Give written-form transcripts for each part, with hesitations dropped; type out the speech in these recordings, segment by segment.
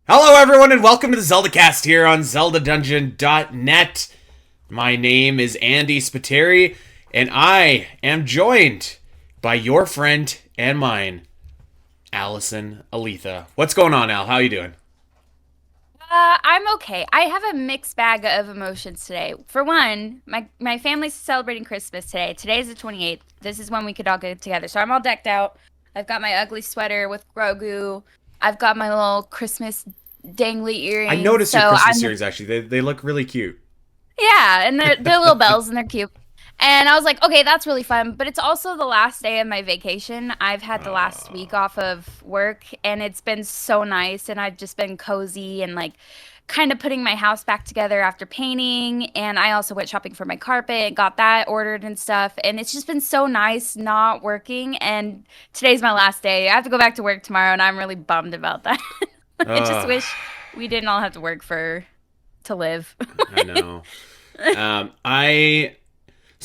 Hello, everyone, and welcome to the Zelda Cast here on ZeldaDungeon.net. My name is Andy Spiteri, and I am joined by your friend and mine, Allison Aletha. What's going on, Al? How you doing? I'm okay. I have a mixed bag of emotions today. For one, my family's celebrating Christmas today. Today's the 28th. This is when we could all get together. So I'm all decked out. I've got my ugly sweater with Grogu. I've got my little Christmas dangly I earrings. noticed So your Christmas I'm earrings, actually. They look really cute. Yeah, and they're little bells and they're cute. And I was like, okay, that's really fun. But it's also the last day of my vacation. I've had the last week off of work and it's been so nice. And I've just been cozy and like kind of putting my house back together after painting. And I also went shopping for my carpet, got that ordered and stuff. And it's just been so nice not working. And today's my last day. I have to go back to work tomorrow and I'm really bummed about that. I just Ugh, wish we didn't all have to work for to live. I know. I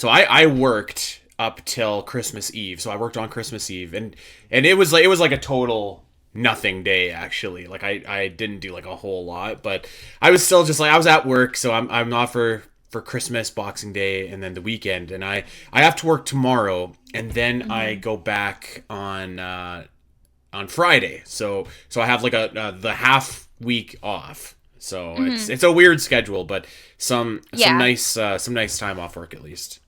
I worked up till Christmas Eve. So I worked on Christmas Eve, and it was like a total nothing day actually. Like I didn't do like a whole lot, but I was still just like I was at work, so I'm off for Christmas, Boxing Day, and then the weekend, and I have to work tomorrow, and then I Mhm. go back on Friday. So I have like a the half week off. So it's Mhm. it's a weird schedule, but Yeah. some nice time off work at least.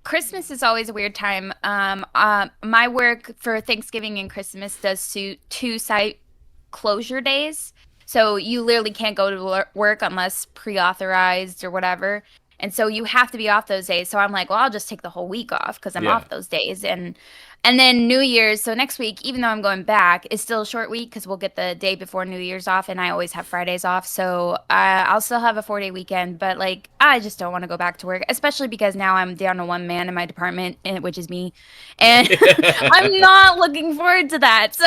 Christmas is always a weird time. My work for Thanksgiving and Christmas does suit two site closure days. So you literally can't go to work unless pre-authorized or whatever. And so you have to be off those days. So I'm like, well, I'll just take the whole week off because I'm Yeah. off those days. And then New Year's, so next week, even though I'm going back, is still a short week because we'll get the day before New Year's off, and I always have Fridays off. So I'll still have a 4 day weekend, but like I just don't want to go back to work, especially because now I'm down to one man in my department, which is me, and I'm not looking forward to that. So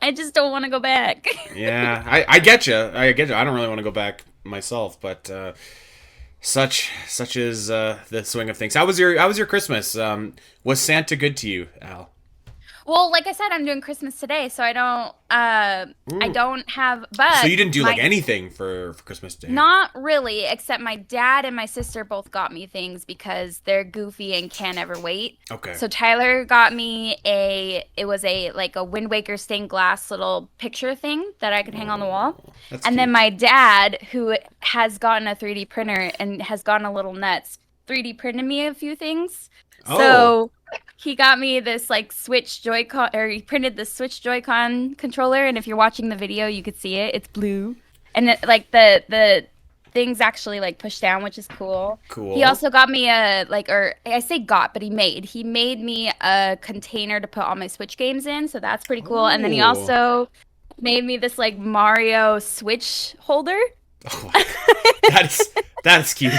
I just don't want to go back. Yeah, I get you. I get you. I don't really want to go back myself, but such is the swing of things. How was your Christmas? Was Santa good to you, Al? Well, like I said, I'm doing Christmas today, so I Ooh. don't have, So but you didn't do like my anything for Christmas Day? not really, except my dad and my sister both got me things because they're goofy and can't ever wait. Okay. So Tyler got me it was a like a Wind Waker stained glass little picture thing that I could hang on the wall. Oh, that's And then cute. my dad, who has gotten a 3D printer and has gotten a little nuts, 3D printed me a few things. Oh. So he got me this like Switch Joy-Con, or he printed the Switch Joy-Con controller, and if you're watching the video, you could see it. It's blue and like the things actually like push down, which is cool. He Cool. also got me a like, or I say got, but he made me a container to put all my Switch games in, so that's pretty cool. And then he Oh. also made me this like Mario Switch holder. Oh my god. That's cute.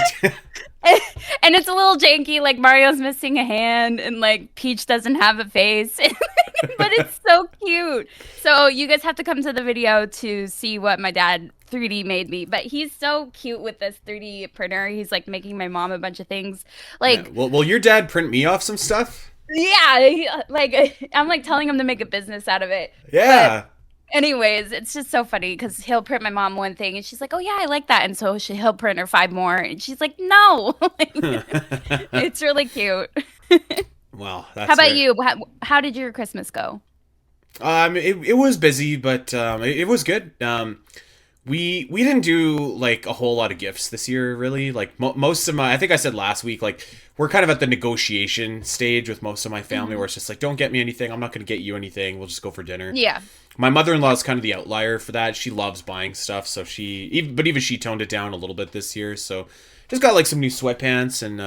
And it's a little janky, like Mario's missing a hand and like Peach doesn't have a face. But it's so cute. So you guys have to come to the video to see what my dad 3D made me. But he's so cute with this 3D printer. He's like making my mom a bunch of things. Yeah. Like, Well, will your dad print me off some stuff? yeah, like I'm like telling him to make a business out of it. But Yeah. anyways, it's just so funny because he'll print my mom one thing and she's like, "Oh yeah, I like that," and so he'll print her five more, and she's like, "No," it's really cute. Well, How that's about very. you? How did your Christmas go? It was busy, but it was good. We didn't do like a whole lot of gifts this year, really. Like most of my, I think I said last week, like we're kind of at the negotiation stage with most of my family, Hmm. where it's just like, don't get me anything. I'm not going to get you anything. We'll just go for dinner. Yeah. My mother-in-law is kind of the outlier for that. She loves buying stuff, so but even she toned it down a little bit this year. So just got like some new sweatpants and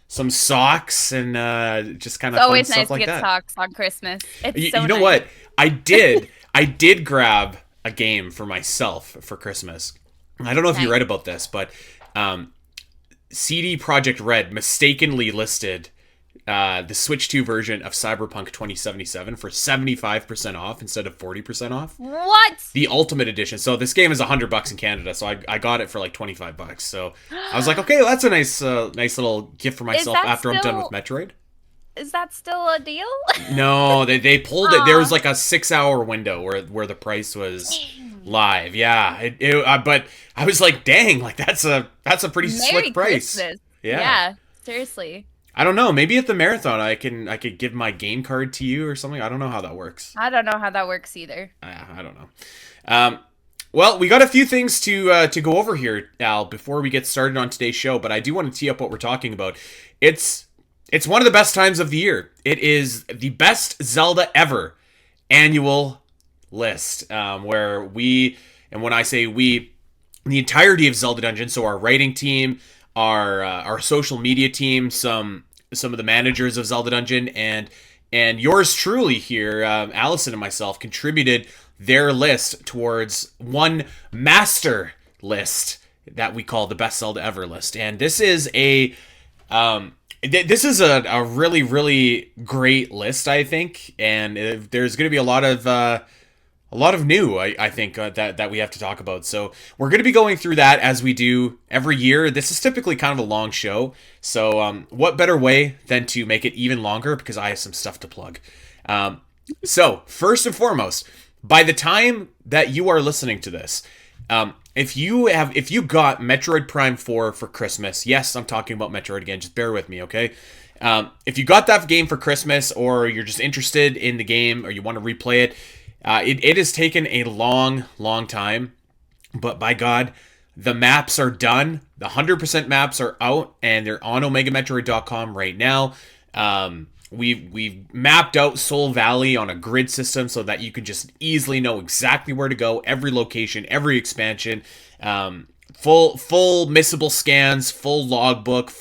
some socks and just kind It's of fun always stuff nice to like get that. socks on Christmas. It's You so know nice. what? I did grab a game for myself for Christmas. I don't know if you Nice. read about this, but um, CD Projekt Red mistakenly listed the Switch 2 version of Cyberpunk 2077 for 75% off instead of 40% off. What? The Ultimate Edition. So this game is $100 in Canada, so I got it for like $25. So I was like, okay, well, that's a nice little gift for Is myself that after I'm done with still Metroid. Is that still a deal? No, they pulled it. There was Aw. like a 6 hour window where the price was Dang. live. Yeah, but I was like, dang, like that's a pretty Merry slick price. Christmas. Yeah. Yeah, seriously. I don't know. Maybe at the marathon, I could give my game card to you or something. I don't know how that works. I don't know how that works either. I don't know. Um, well, we got a few things to go over here, Al, before we get started on today's show. But I do want to tee up what we're talking about. It's one of the best times of the year. It is the best Zelda ever annual list, where we, and when I say we, the entirety of Zelda Dungeon, so our writing team, our social media team, some of the managers of Zelda Dungeon, and yours truly here, Allison and myself, contributed their list towards one master list that we call the best Zelda ever list. And this is a really, really great list, I think, and there's going to be a lot of new, I think, that we have to talk about. So we're going to be going through that as we do every year. This is typically kind of a long show, so what better way than to make it even longer, because I have some stuff to plug. So first and foremost, by the time that you are listening to this, if you got Metroid Prime 4 for Christmas, yes, I'm talking about Metroid again, just bear with me, okay? If you got that game for Christmas, or you're just interested in the game, or you want to replay it, it has taken a long, long time, but by God, the maps are done. The 100% maps are out, and they're on OmegaMetroid.com right now. We've mapped out Soul Valley on a grid system so that you can just easily know exactly where to go, every location, every expansion, full missable scans, full logbook,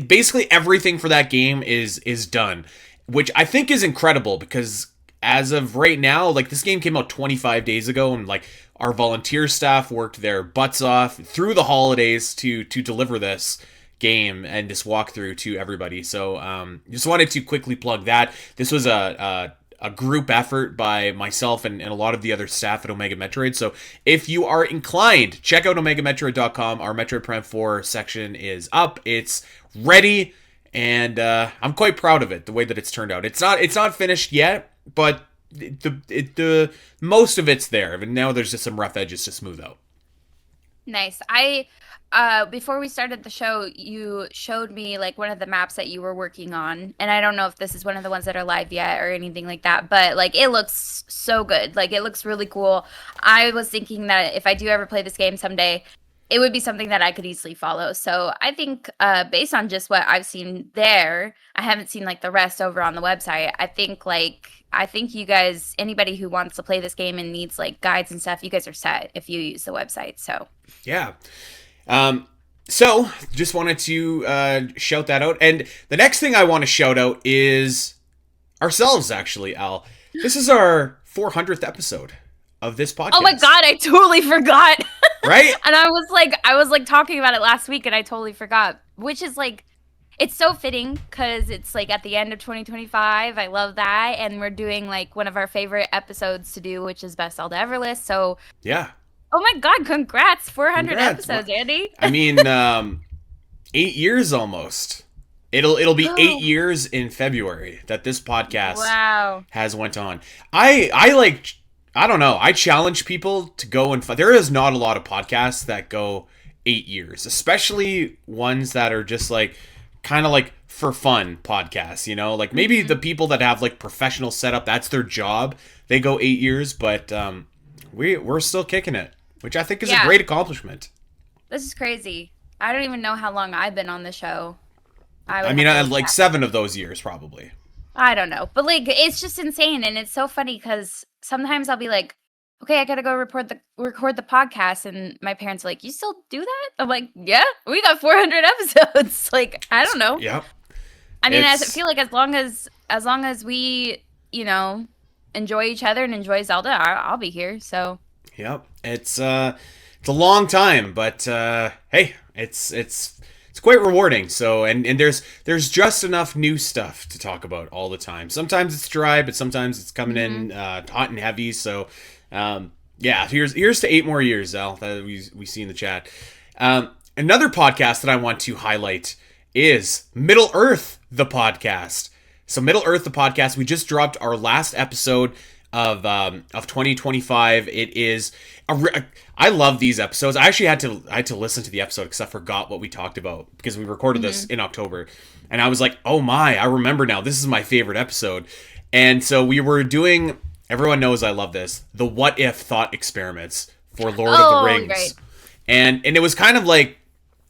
basically everything for that game is done, which I think is incredible, because as of right now, like, this game came out 25 days ago, and like, our volunteer staff worked their butts off through the holidays to deliver this game and this walkthrough to everybody. So just wanted to quickly plug that. This was a group effort by myself and a lot of the other staff at Omega Metroid. So if you are inclined, check out OmegaMetroid.com. Our Metroid Prime 4 section is up. It's ready, and I'm quite proud of it, the way that it's turned out. It's not finished yet, but the most of it's there, and now there's just some rough edges to smooth out. Nice. Before we started the show, you showed me like one of the maps that you were working on, and I don't know if this is one of the ones that are live yet or anything like that, but like, it looks so good. Like, it looks really cool. I was thinking that if I do ever play this game someday, it would be something that I could easily follow. So I think, based on just what I've seen there, I haven't seen like the rest over on the website. I think you guys, anybody who wants to play this game and needs like guides and stuff, you guys are set if you use the website. So yeah. So just wanted to shout that out. And the next thing I want to shout out is ourselves, actually, Al. This is our 400th episode of this podcast. Oh my God, I totally forgot. Right? And I was like talking about it last week, and I totally forgot, which is like, it's so fitting because it's like at the end of 2025. I love that. And we're doing like one of our favorite episodes to do, which is Best Zelda Ever list. So yeah. Oh my God, congrats. 400 Congrats. episodes, Andy. I mean, 8 years almost. It'll be 8 years in February that this podcast has went on. I don't know. I challenge people to go and there is not a lot of podcasts that go 8 years, especially ones that are just like kind of like for fun podcasts, you know, like maybe the people that have like professional setup, that's their job. They go 8 years, but we're still kicking it, which I think is a great accomplishment. This is crazy. I don't even know how long I've been on the show. I mean, I like 7 of those years probably. I don't know, but like, it's just insane, and it's so funny because sometimes I'll be like, okay, I gotta go record the podcast, and my parents are like, you still do that? I'm like, yeah, we got 400 episodes. Like, I don't know. Yep. I mean, I feel like as long as we, you know, enjoy each other and enjoy Zelda, I'll be here. So. Yep. It's a long time, but hey, it's quite rewarding. So and there's just enough new stuff to talk about all the time. Sometimes it's dry, but sometimes it's coming in hot and heavy. So yeah, here's to 8 more years, Al, that we see in the chat. Another podcast that I want to highlight is Middle Earth, the podcast. So Middle Earth, the podcast, we just dropped our last episode of 2025. It is I love these episodes. I actually had to listen to the episode because I forgot what we talked about because we recorded this in October, and I was like, oh my, I remember now. This is my favorite episode. And so we were doing. Everyone knows I love this. The what if thought experiments for Lord of the Rings, great. and it was kind of like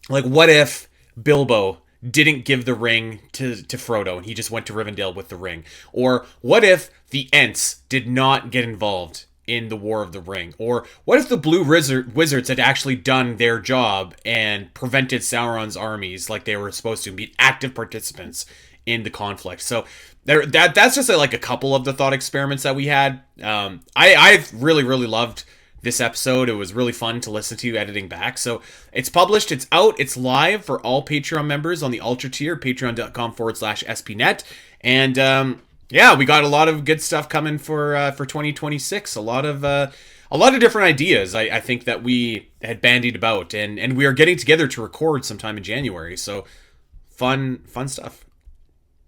what if Bilbo didn't give the ring to Frodo and he just went to Rivendell with the ring? Or what if the Ents did not get involved in the War of the Ring? Or what if the Blue Wizards had actually done their job and prevented Sauron's armies like they were supposed to, be active participants in the conflict? So that's just like a couple of the thought experiments that we had. I really loved this episode. It was really fun to listen to editing back. So it's published, it's out, it's live for all Patreon members on the Ultra tier, patreon.com/spnet. And we got a lot of good stuff coming for 2026. A lot of different ideas I think that we had bandied about, and we are getting together to record sometime in January. So fun stuff.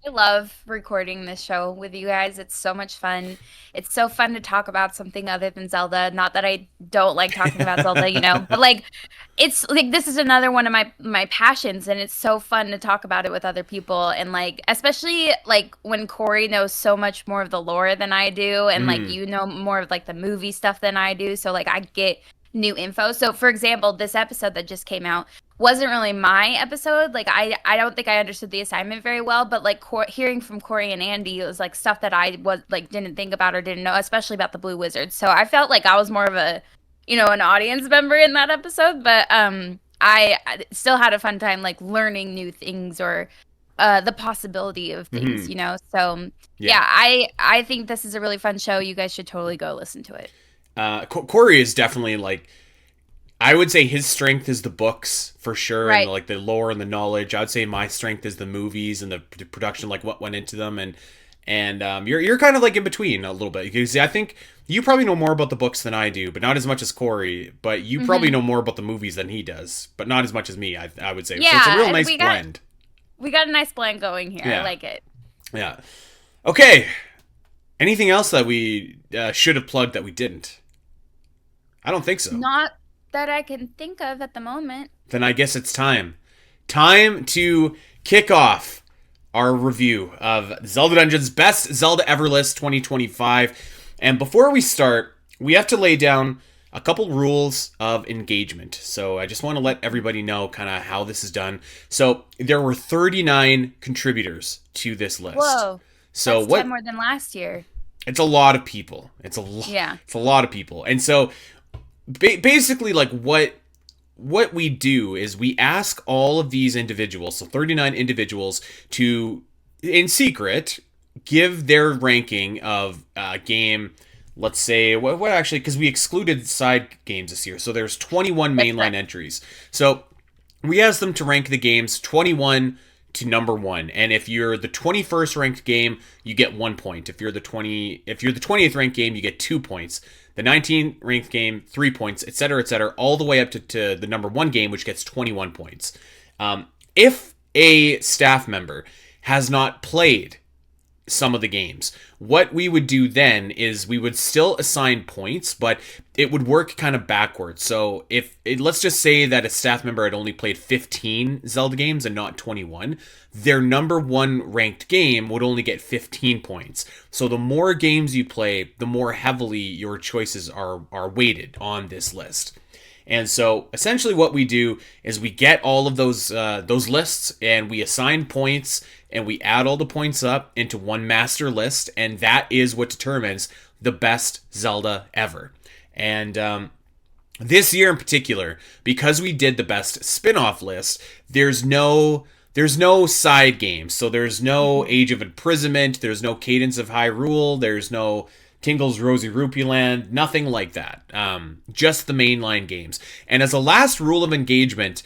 I love recording this show with you guys. It's so much fun. It's so fun to talk about something other than Zelda. Not that I don't like talking about Zelda, but like it's like this is another one of my passions, and it's so fun to talk about it with other people, and like especially like when Corey knows so much more of the lore than I do, and like you know more of like the movie stuff than I do, so like I get new info. So for example, this episode that just came out wasn't really my episode. Like I don't think I understood the assignment very well, but like hearing from Corey and Andy, it was like stuff that I was like didn't think about or didn't know, especially about the Blue Wizards. So I felt like I was more of a an audience member in that episode, but I still had a fun time like learning new things or the possibility of things, So yeah, I think this is a really fun show. You guys should totally go listen to it. Corey is definitely like, I would say his strength is the books for sure, right, and like the lore and the knowledge. I would say my strength is the movies and the production, like what went into them, and you're kind of like in between a little bit, because I think you probably know more about the books than I do, but not as much as Corey. But you probably know more about the movies than he does, but not as much as me. I would say. Yeah, so it's a real nice blend. We got a nice blend going here. Yeah. I like it. Yeah. Okay. Anything else that we should have plugged that we didn't? I don't think so. Not that I can think of at the moment. Then I guess it's time. Time to kick off our review of Zelda Dungeon's Best Zelda Ever List 2025. And before we start, we have to lay down a couple rules of engagement. So I just want to let everybody know kind of how this is done. So there were 39 contributors to this list. Whoa. So that's 10 more than last year. It's a lot of people. It's a lot of people. And so basically, like what we do is we ask all of these individuals, so 39 individuals, to, in secret, give their ranking of a game. Let's say, what actually, because we excluded side games this year, so there's 21 mainline entries. So we asked them to rank the games 21 to number 1, and if you're the 21st ranked game, you get 1 point. If you're the 20th ranked game, you get 2 points. The 19th ranked game, 3 points, etc., all the way up to the number 1 game, which gets 21 points. If a staff member has not played some of the games, what we would do then is we would still assign points, but it would work kind of backwards. So let's just say that a staff member had only played 15 Zelda games and not 21, their number 1 ranked game would only get 15 points. So the more games you play, the more heavily your choices are weighted on this list. And so essentially what we do is we get all of those lists and we assign points and we add all the points up into one master list, and that is what determines the best Zelda ever. And this year in particular, because we did the best spin-off list, there's no side games. So there's no Age of Imprisonment, there's no Cadence of Hyrule, there's no Tingle's Rosy Rupee Land, nothing like that. Just the mainline games. And as a last rule of engagement,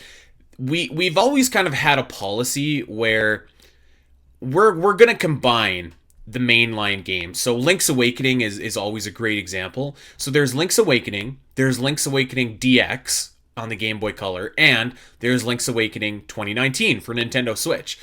we've always kind of had a policy where we're gonna combine the mainline games. So Link's Awakening is always a great example. So there's Link's Awakening, there's Link's Awakening DX on the Game Boy Color, and there's Link's Awakening 2019 for Nintendo Switch.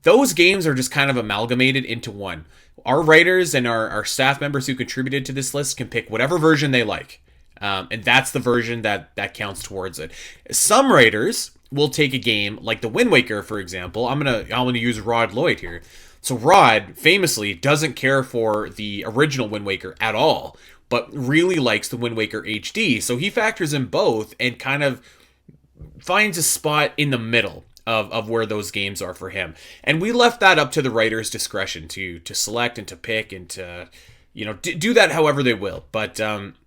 those games are just kind of amalgamated into one. Our writers and our staff members who contributed to this list can pick whatever version they like. And that's the version that counts towards it. Some writers will take a game like the Wind Waker, for example. I'm gonna use Rod Lloyd here. So Rod famously doesn't care for the original Wind Waker at all, but really likes the Wind Waker HD. So he factors in both and kind of finds a spot in the middle of where those games are for him. And we left that up to the writer's discretion to select and to pick and to, do that however they will. But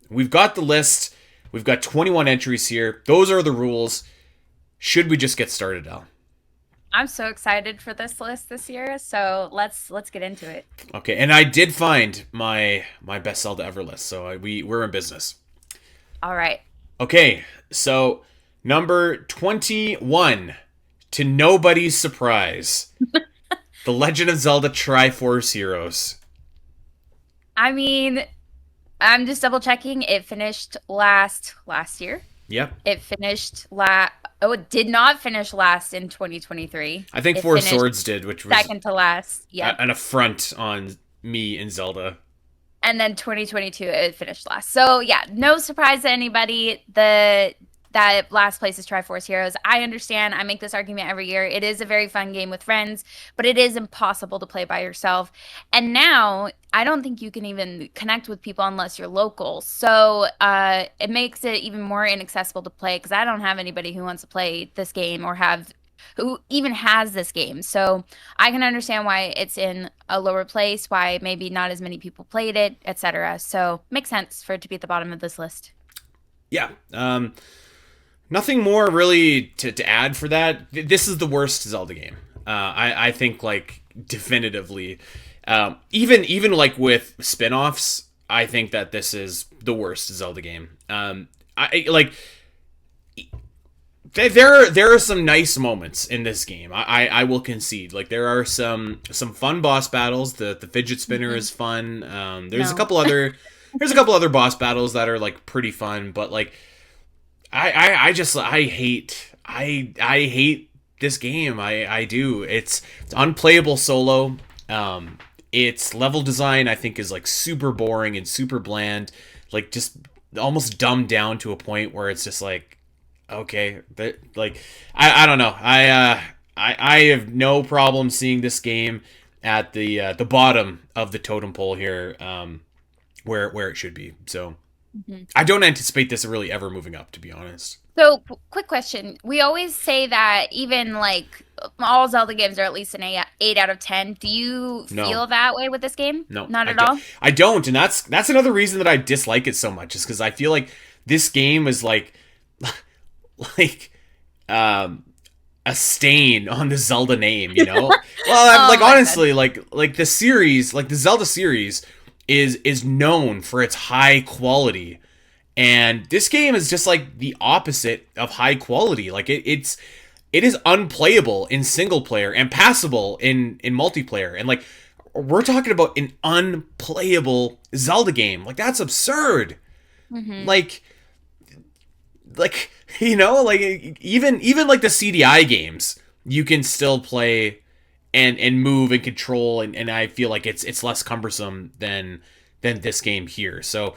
we've got the list. We've got 21 entries here. Those are the rules. Should we just get started, Al? I'm so excited for this list this year, so let's get into it. Okay, and I did find my best Zelda ever list, so we're in business. All right. Okay, so number 21, to nobody's surprise, The Legend of Zelda Triforce Heroes. I mean, I'm just double checking. It finished last year. Yep. It finished it did not finish last in 2023. I think Four Swords did, which was second to last. Yeah. An affront on me and Zelda. And then 2022 it finished last. So yeah, no surprise to anybody. That last place is Triforce Heroes. I understand. I make this argument every year. It is a very fun game with friends, but it is impossible to play by yourself. And now I don't think you can even connect with people unless you're local. So it makes it even more inaccessible to play because I don't have anybody who wants to play this game or who even has this game. So I can understand why it's in a lower place, why maybe not as many people played it, etc. So makes sense for it to be at the bottom of this list. Yeah. Nothing more really to add for that. This is the worst Zelda game. I think like definitively. Even like with spin-offs, I think that this is the worst Zelda game. There are some nice moments in this game. I will concede. Like there are some fun boss battles. The fidget spinner is fun. There's a couple other boss battles that are like pretty fun, but like I hate this game. I do. It's unplayable solo. Its level design I think is like super boring and super bland, like just almost dumbed down to a point where it's just like, okay, like I don't know. I have no problem seeing this game at the bottom of the totem pole here, where it should be. So. Mm-hmm. I don't anticipate this really ever moving up, to be honest. So, quick question. We always say that even like all Zelda games are at least an 8 out of 10. Do you feel that way with this game? No. Not at all? I don't, and that's another reason that I dislike it so much, is because I feel like this game is like a stain on the Zelda name, you know? Well, like honestly, like the series, like the Zelda series is known for its high quality, and this game is just like the opposite of high quality. Like it is unplayable in single player and passable in multiplayer, and like we're talking about an unplayable Zelda game. Like that's absurd. Mm-hmm. Like even like the CDI games you can still play and move and control, and I feel like it's less cumbersome than this game here. So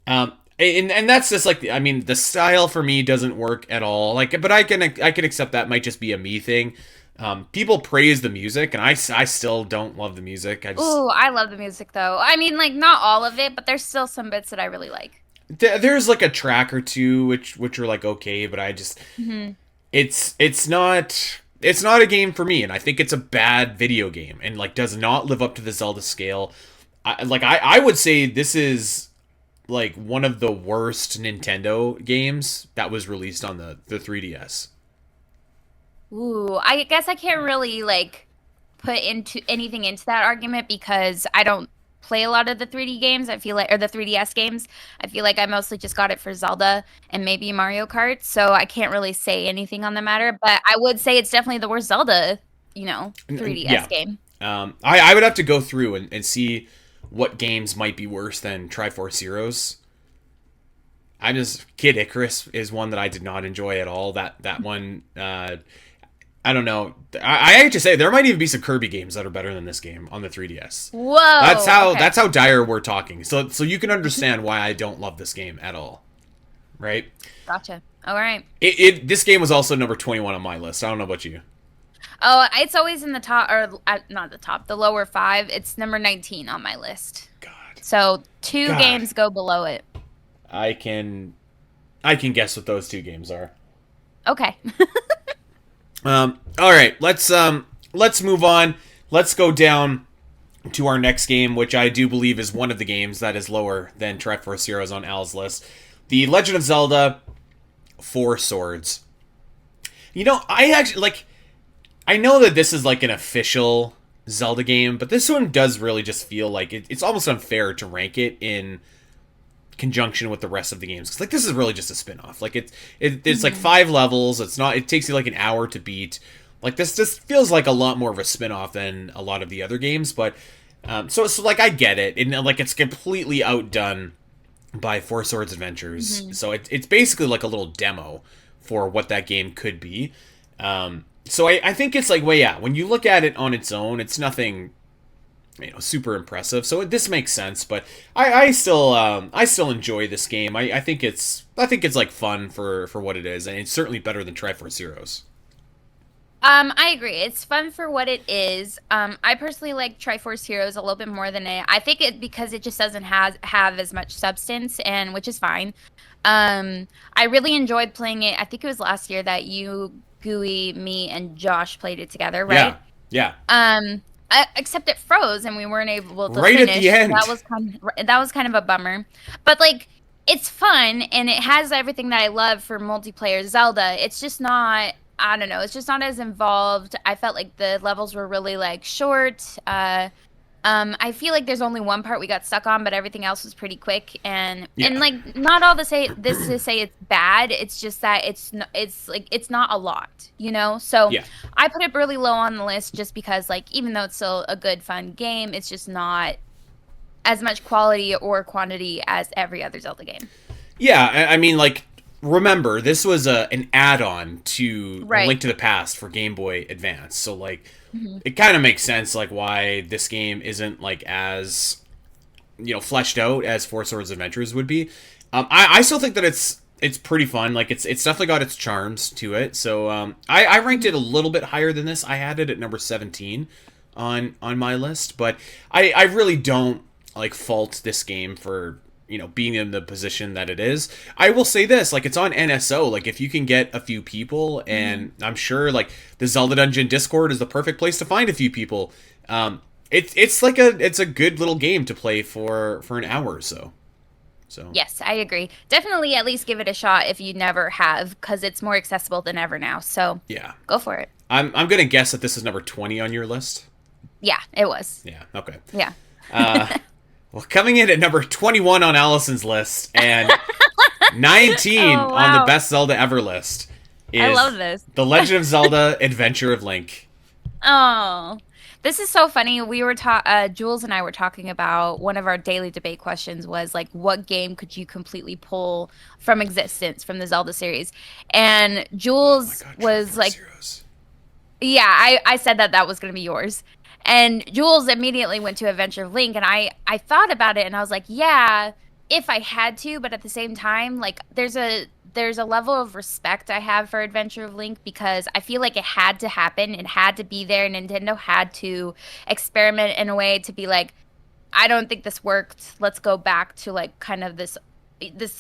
and that's just like, I mean, the style for me doesn't work at all. Like, but I can accept that might just be a me thing. People praise the music, and I still don't love the music. I love the music though. I mean, like not all of it, but there's still some bits that I really like. There's like a track or two which are like okay, but I just it's not a game for me, and I think it's a bad video game and like does not live up to the Zelda scale. I would say this is like one of the worst Nintendo games that was released on the 3DS. Ooh, I guess I can't really like put anything into that argument because I don't play a lot of the 3D games. I feel like, or the 3DS games. I feel like I mostly just got it for Zelda and maybe Mario Kart, so I can't really say anything on the matter. But I would say it's definitely the worst Zelda, 3DS game. I would have to go through and see what games might be worse than Triforce Heroes. Kid Icarus is one that I did not enjoy at all. That one, I I don't know. I hate to say there might even be some Kirby games that are better than this game on the 3DS. Whoa. That's how dire we're talking. So you can understand why I don't love this game at all, right? Gotcha. All right. This game was also number 21 on my list. I don't know about you. Oh, it's always in the top, or not the top, the lower 5. It's number 19 on my list. God. So 2 games go below it. I can guess what those 2 games are. Okay. All right, let's move on. Let's go down to our next game, which I do believe is one of the games that is lower than Triforce Heroes on Al's list. The Legend of Zelda 4 Swords. You know, I actually, I know that this is like an official Zelda game, but this one does really just feel like it's almost unfair to rank it in conjunction with the rest of the games, because this is really just a spin-off. It's like 5 levels. It takes you like an hour to beat. This just feels like a lot more of a spin-off than a lot of the other games, but so I get it, and it's completely outdone by Four Swords Adventures. So it's basically like a little demo for what that game could be. So I think it's when you look at it on its own, it's nothing super impressive. So this makes sense, but I still enjoy this game. I think it's fun for what it is, and it's certainly better than Triforce Heroes. I agree. It's fun for what it is. I personally like Triforce Heroes a little bit more than it. I think it because it just doesn't have as much substance, and which is fine. I really enjoyed playing it. I think it was last year that you, Gooey, me, and Josh played it together, right? Yeah. Except it froze and we weren't able to finish. At the end. That was kind of a bummer. But it's fun and it has everything that I love for multiplayer Zelda. It's just not, I don't know, it's just not as involved. I felt like the levels were really short. I feel like there's only one part we got stuck on, but everything else was pretty quick. And not all to say it's bad. It's just that it's not a lot, So I put it really low on the list just because even though it's still a good fun game, it's just not as much quality or quantity as every other Zelda game. Yeah, I mean remember this was an add-on to Link to the Past for Game Boy Advance, so it kind of makes sense why this game isn't as fleshed out as Four Swords Adventures would be. I still think that it's pretty fun. It's definitely got its charms to it. So I ranked it a little bit higher than this. I had it at number 17 on my list, but I really don't fault this game for being in the position that it is. I will say this, it's on NSO, if you can get a few people, and I'm sure the Zelda Dungeon Discord is the perfect place to find a few people. It's a good little game to play for an hour or so. So yes, I agree. Definitely at least give it a shot if you never have, because it's more accessible than ever now. So yeah, go for it. I'm gonna guess that this is number 20 on your list. Yeah, it was. Yeah. Okay. Yeah. Well, coming in at number 21 on Allison's list and 19 on the best Zelda ever list is I love this. The Legend of Zelda Adventure of Link. Oh, this is so funny. We were Jules and I were talking about one of our daily debate questions was what game could you completely pull from existence from the Zelda series? And Jules was Heroes. Yeah, I said that was going to be yours. And Jules immediately went to Adventure of Link, and I thought about it, and I was like, yeah, if I had to, but at the same time, there's a level of respect I have for Adventure of Link because I feel like it had to happen. It had to be there. Nintendo had to experiment in a way to be I don't think this worked. Let's go back to kind of this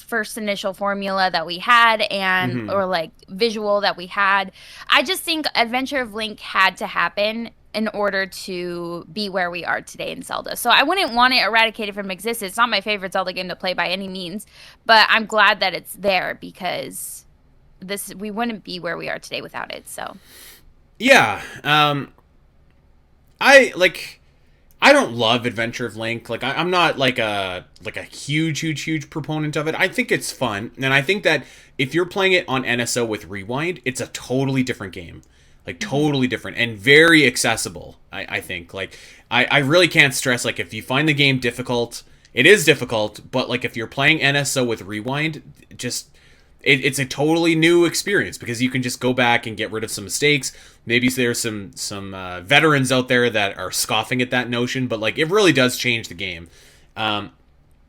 first initial formula that we had and or visual that we had. I just think Adventure of Link had to happen in order to be where we are today in Zelda. So I wouldn't want it eradicated from existence. It's not my favorite Zelda game to play by any means, but I'm glad that it's there because we wouldn't be where we are today without it. So yeah, I don't love Adventure of Link. I'm not a huge proponent of it. I think it's fun, and I think that if you're playing it on NSO with Rewind, it's a totally different game. Totally different and very accessible, I think. I really can't stress, if you find the game difficult, it is difficult, but, if you're playing NSO with Rewind, just it's a totally new experience because you can just go back and get rid of some mistakes. Maybe there's some veterans out there that are scoffing at that notion, but like it really does change the game. Um,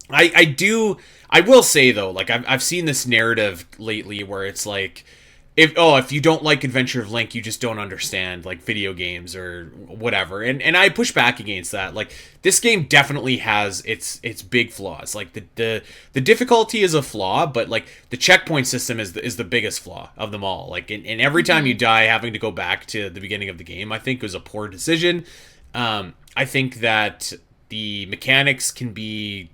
I will say though, like I've seen this narrative lately where it's like, if you don't like Adventure of Link, you just don't understand like video games or whatever. And I push back against that. Like this game definitely has its big flaws. Like the difficulty is a flaw, but like the checkpoint system is the biggest flaw of them all. Like and every time you die, having to go back to the beginning of the game, I think was a poor decision. I think that the mechanics can be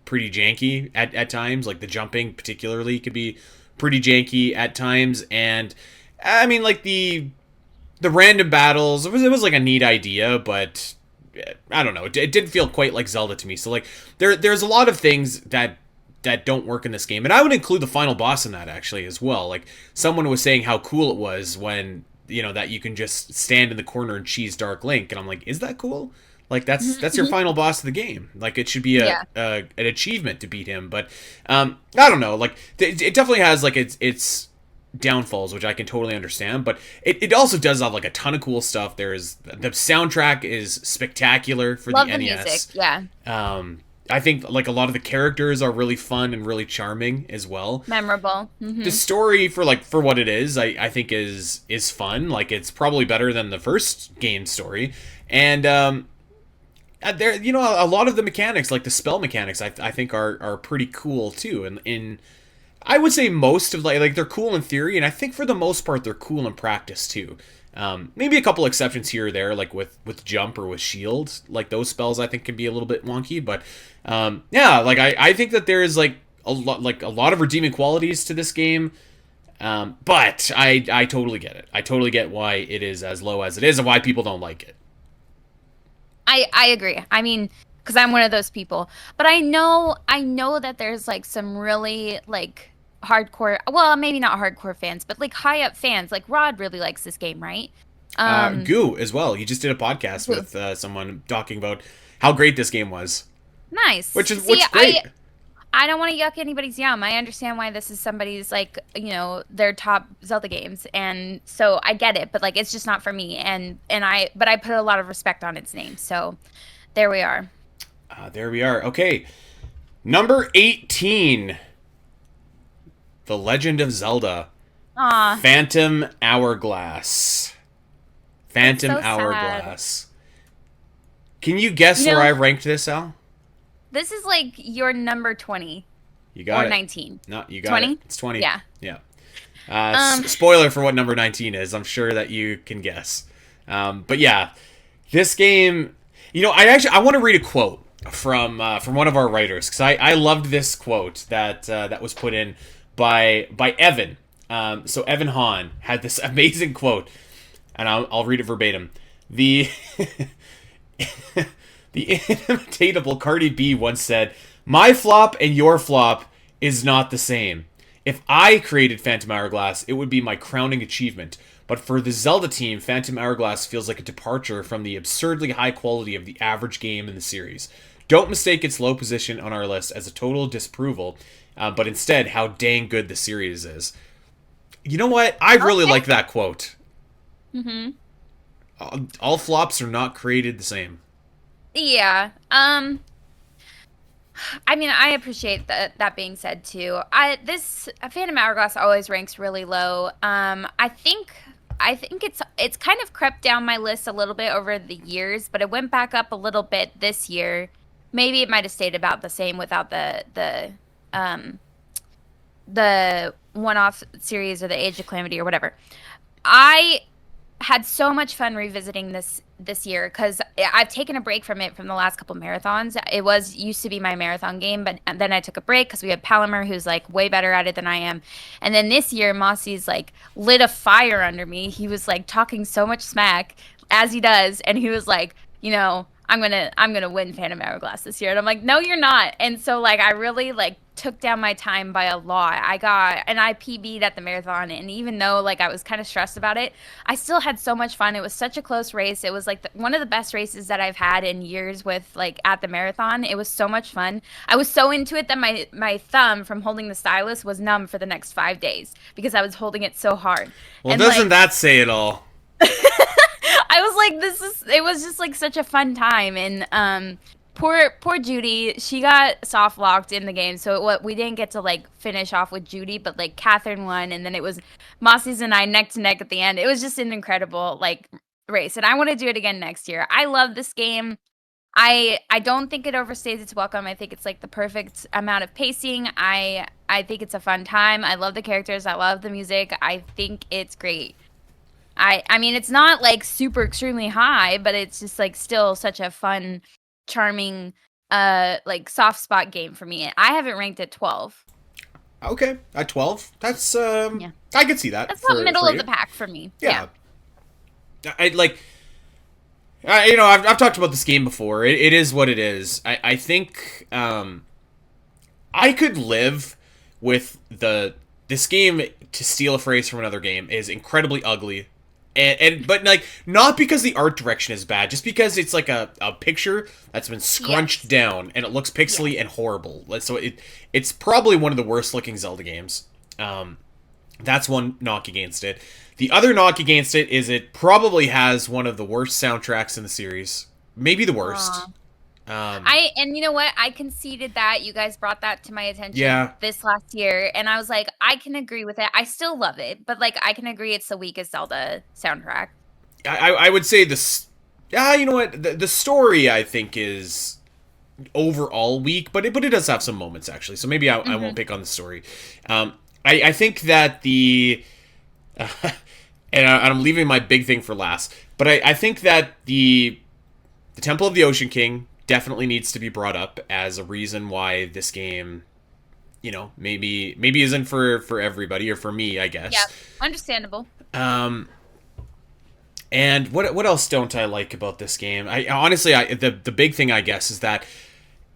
pretty janky at times. Like the jumping particularly could be pretty janky at times, and I mean like the random battles, it was like a neat idea, but I don't know, it didn't feel quite like Zelda to me. So like there's a lot of things that don't work in this game, and I would include the final boss in that actually as well. Like someone was saying how cool it was when, you know, that you can just stand in the corner and cheese Dark Link, and I'm like, is that cool? Like that's your final boss of the game. Like it should be an achievement to beat him. But I don't know. Like it definitely has like its downfalls, which I can totally understand. But it also does have like a ton of cool stuff. The soundtrack is spectacular for Love the the NES. music. Yeah. I think like a lot of the characters are really fun and really charming as well. Memorable. The story for what it is, I think is fun. Like it's probably better than the first game story. And there, you know, a lot of the mechanics, like the spell mechanics, I think are pretty cool too. And in I would say most of like they're cool in theory, and I think for the most part they're cool in practice too. Maybe a couple exceptions here or there, like with jump or with shield. Like those spells I think can be a little bit wonky, but yeah, like I think that there is like a lot of redeeming qualities to this game. But I totally get it. I totally get why it is as low as it is and why people don't like it. I agree. I mean, because I'm one of those people. But I know that there's like some really like hardcore, well, maybe not hardcore fans, but like high up fans. Like Rod really likes this game, right? Goo as well. He just did a podcast with someone talking about how great this game was. Nice. Which great. I don't want to yuck anybody's yum. I understand why this is somebody's like, you know, their top Zelda games, and so I get it, but like it's just not for me. But I put a lot of respect on its name. So there we are. There we are. Okay. Number 18. The Legend of Zelda. Aw. Phantom Hourglass. Phantom That's so Hourglass. sad. Can you guess where I ranked this, Al? This is like your number 20. You got or it. 19. No, you got 20? it. It's 20. Yeah. Yeah. Spoiler for what number 19 is. I'm sure that you can guess. But yeah, this game, you know, I want to read a quote from one of our writers, because I loved this quote that was put in by Evan. So Evan Hahn had this amazing quote, and I'll read it verbatim. The inimitable Cardi B once said, "My flop and your flop is not the same. If I created Phantom Hourglass, it would be my crowning achievement. But for the Zelda team, Phantom Hourglass feels like a departure from the absurdly high quality of the average game in the series. Don't mistake its low position on our list as a total disapproval, but instead how dang good the series is." You know what? I really like that quote. Mm-hmm. All flops are not created the same. Yeah. I mean, I appreciate that being said too. This Phantom Hourglass always ranks really low. I think it's kind of crept down my list a little bit over the years, but it went back up a little bit this year. Maybe it might have stayed about the same without the one-off series or the Age of Calamity or whatever. I had so much fun revisiting this year because I've taken a break from it from the last couple marathons. It used to be my marathon game, but then I took a break because we had Palomer, who's like way better at it than I am. And then this year, Mossy's like lit a fire under me. He was like talking so much smack as he does, and he was like, you know, I'm gonna win Phantom Hourglass this year. And I'm like, no, you're not. And so like I really like took down my time by a lot. I got an IPB'd at the marathon, and even though like I was kind of stressed about it, I still had so much fun. It was such a close race. It was like one of the best races that I've had in years with like at the marathon. It was so much fun. I was so into it that my thumb from holding the stylus was numb for the next 5 days because I was holding it so hard. Well, And doesn't like that say it all? I was like, it was just like such a fun time. And poor Judy, she got soft locked in the game, so what we didn't get to like finish off with Judy, but like Catherine won, and then it was Mossy's and I neck to neck at the end. It was just an incredible like race, and I want to do it again next year. I love this game. I don't think it overstays its welcome. I think it's like the perfect amount of pacing. I think it's a fun time. I love the characters. I love the music. I think it's great. I mean it's not like super extremely high, but it's just like still such a fun, charming like soft spot game for me. I have it ranked at 12. Okay, at 12. That's Yeah. I could see that. That's about middle for of you. the pack for me. Yeah. I like I've talked about this game before. It is what it is. I think I could live with this game, to steal a phrase from another game, is incredibly ugly. And but like not because the art direction is bad, just because it's like a picture that's been scrunched down and it looks pixely and horrible. So it's probably one of the worst looking Zelda games. That's one knock against it. The other knock against it is it probably has one of the worst soundtracks in the series, maybe the worst. And you know what? I conceded that. You guys brought that to my attention Yeah. this last year, and I was like, I can agree with it. I still love it, but like I can agree it's the weakest Zelda soundtrack. I would say this. Yeah, you know what? The story I think is overall weak, but it does have some moments actually. So maybe I won't pick on the story. I think that and I'm leaving my big thing for last, but I think that the Temple of the Ocean King definitely needs to be brought up as a reason why this game, maybe isn't for everybody, or for me, I guess. Yeah, understandable. And what else don't I like about this game? I honestly, the big thing I guess is that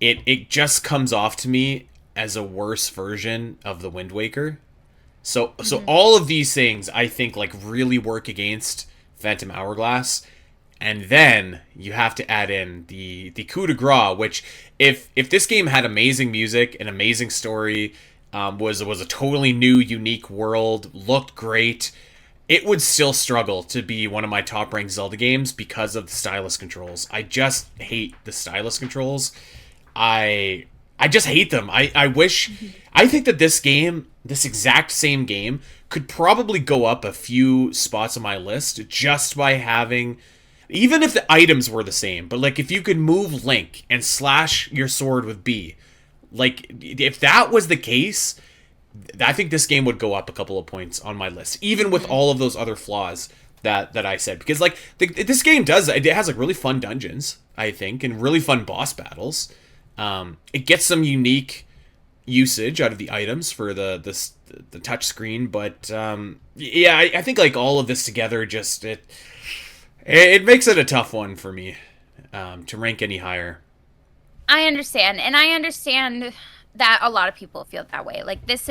it just comes off to me as a worse version of the Wind Waker. So all of these things I think like really work against Phantom Hourglass. And then you have to add in the coup de grace, which if this game had amazing music, an amazing story, was a totally new, unique world, looked great, it would still struggle to be one of my top ranked Zelda games because of the stylus controls. I just hate the stylus controls. I just hate them. I think that this game, this exact same game, could probably go up a few spots on my list just by having, even if the items were the same, but like if you could move Link and slash your sword with B, like if that was the case, I think this game would go up a couple of points on my list, even with all of those other flaws that I said. Because like this game it has like really fun dungeons, I think, and really fun boss battles. It gets some unique usage out of the items for the touch screen, but yeah, I think like all of this together just it makes it a tough one for me to rank any higher. I understand, and I understand that a lot of people feel that way. Like this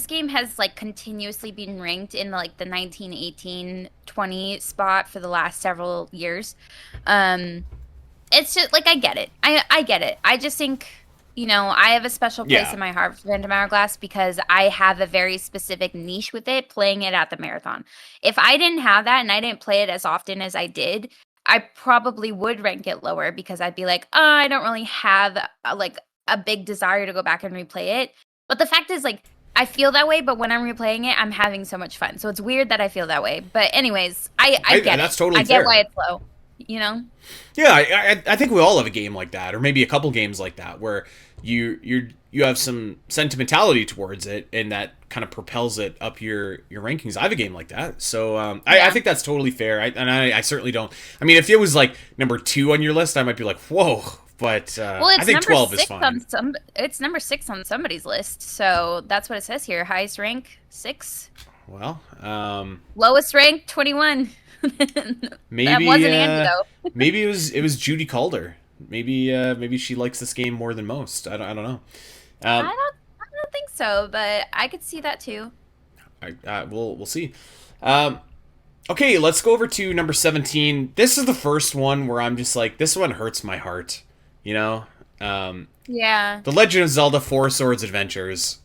game has like continuously been ranked in like the 19, 18, 20 spot for the last several years. It's just like I get it. I get it. I just think, I have a special place in my heart for Phantom Hourglass because I have a very specific niche with it, playing it at the marathon. If I didn't have that and I didn't play it as often as I did, I probably would rank it lower because I'd be like, oh, I don't really have like a big desire to go back and replay it. But the fact is, like, I feel that way, but when I'm replaying it, I'm having so much fun. So it's weird that I feel that way. But anyways, I get that's it. totally I get fair. why it's low. Yeah, I think we all have a game like that, or maybe a couple games like that, where you have some sentimentality towards it, and that kind of propels it up your rankings. I have a game like that, so I think that's totally fair. I certainly don't. I mean, if it was like number 2 on your list, I might be like, whoa. But well, it's I think 12 is fine. It's number 6 on somebody's list, so that's what it says here. Highest rank 6. Well, lowest rank 21. Maybe that wasn't Andy though. Maybe it was Judy Calder. Maybe she likes this game more than most. I don't know. Um, I don't think so, but I could see that too. we'll see. Um, okay, let's go over to number 17. This is the first one where I'm just like, this one hurts my heart. You know, um, Yeah. The Legend of Zelda: Four Swords Adventures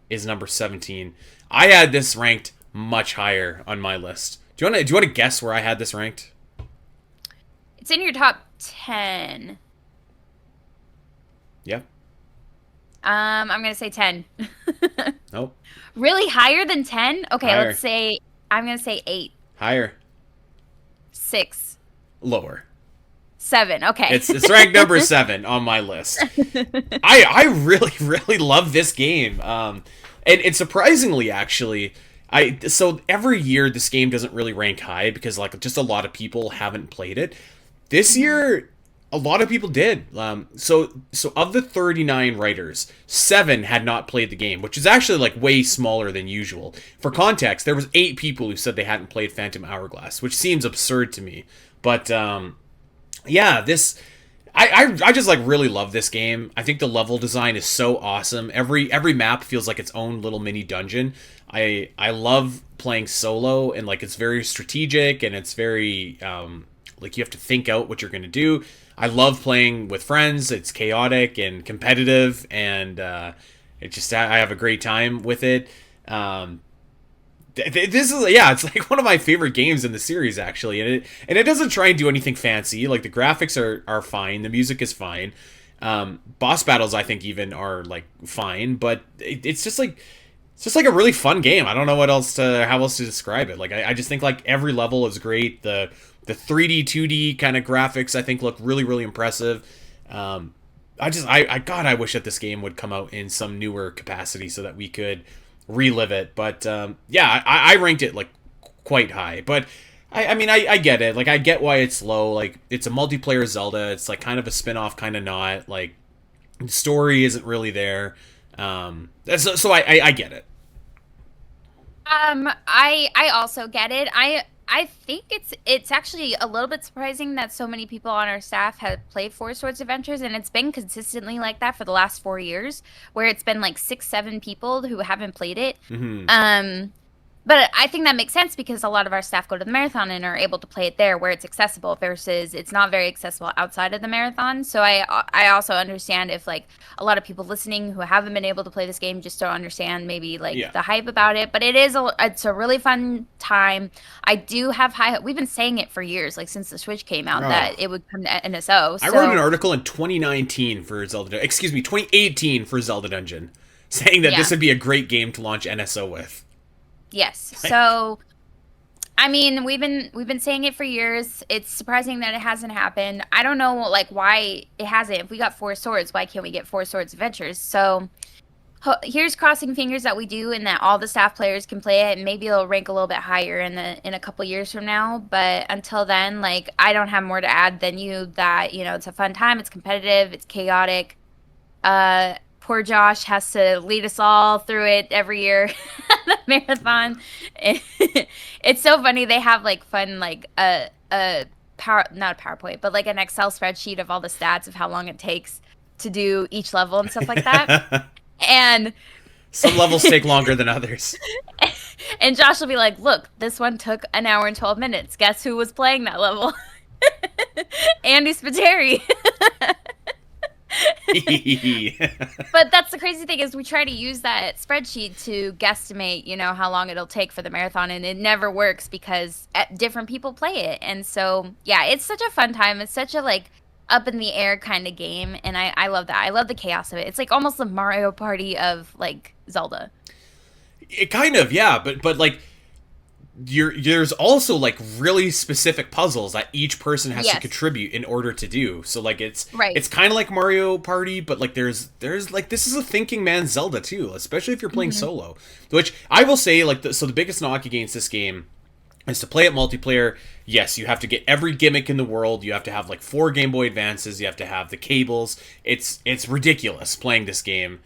is number 17. I had this ranked much higher on my list. Do you want to guess where I had this ranked? It's in your top 10. Yeah. I'm gonna say 10. Nope. Really higher than 10? Okay, Higher. let's say I'm gonna say 8, Higher. 6, Lower. 7. Okay. It's ranked number 7 on my list. I really love this game. And surprisingly, actually, so every year this game doesn't really rank high because like just a lot of people haven't played it. This year, a lot of people did. So of the 39 writers, 7 had not played the game, which is actually like way smaller than usual. For context, there was 8 people who said they hadn't played Phantom Hourglass, which seems absurd to me. But yeah, I just like really love this game. I think the level design is so awesome. Every map feels like its own little mini dungeon. I love playing solo, and like it's very strategic, and it's very like you have to think out what you're gonna do. I love playing with friends. It's chaotic and competitive, and I have a great time with it. This is, yeah, it's like one of my favorite games in the series, actually, and it doesn't try and do anything fancy. Like the graphics are fine, the music is fine, boss battles I think even are like fine, but it's just like a really fun game. I don't know how else to describe it. Like I just think like every level is great. The 3D 2D kind of graphics I think look really impressive. I wish that this game would come out in some newer capacity so that we could relive it. But yeah, I ranked it like quite high. But I mean, I get it. Like I get why it's low. Like it's a multiplayer Zelda. It's like kind of a spin-off, kind of not. Like the story isn't really there. So I get it. I also get it. I think it's actually a little bit surprising that so many people on our staff have played Four Swords Adventures, and it's been consistently like that for the last 4 years, where it's been like 6, 7 people who haven't played it. Mm-hmm. But I think that makes sense because a lot of our staff go to the marathon and are able to play it there where it's accessible versus it's not very accessible outside of the marathon. So I also understand if like a lot of people listening who haven't been able to play this game just don't understand maybe like Yeah. the hype about it. But it's a really fun time. I do have high. We've been saying it for years, like since the Switch came out, Oh. that it would come to NSO. I wrote an article in 2019 for Zelda. Excuse me, 2018 for Zelda Dungeon, saying that this would be a great game to launch NSO with. Yes. So, I mean, we've been saying it for years. It's surprising that it hasn't happened. I don't know, like, why it hasn't. If we got Four Swords, why can't we get Four Swords Adventures? So, here's crossing fingers that we do, and that all the staff players can play it, and maybe it'll rank a little bit higher in a couple years from now. But until then, like, I don't have more to add than you. That it's a fun time. It's competitive. It's chaotic. Poor Josh has to lead us all through it every year. The marathon. It's so funny. They have like fun like a power not a PowerPoint, but like an Excel spreadsheet of all the stats of how long it takes to do each level and stuff like that. And some levels take longer than others. And Josh will be like, "Look, this one took an hour and 12 minutes. Guess who was playing that level?" Andy Spiteri. But that's the crazy thing is we try to use that spreadsheet to guesstimate, how long it'll take for the marathon, and it never works because different people play it. And so, yeah, it's such a fun time. It's such a like up in the air kind of game, and I love that. I love the chaos of it. It's like almost the Mario Party of like Zelda. It kind of, yeah, but like there's also like really specific puzzles that each person has to contribute in order to do. So like it's kind of like Mario Party, but like there's like this is a thinking man Zelda too, especially if you're playing solo. Which I will say like the biggest knock against this game is to play it multiplayer. Yes, you have to get every gimmick in the world. You have to have like 4 Game Boy Advances. You have to have the cables. It's ridiculous playing this game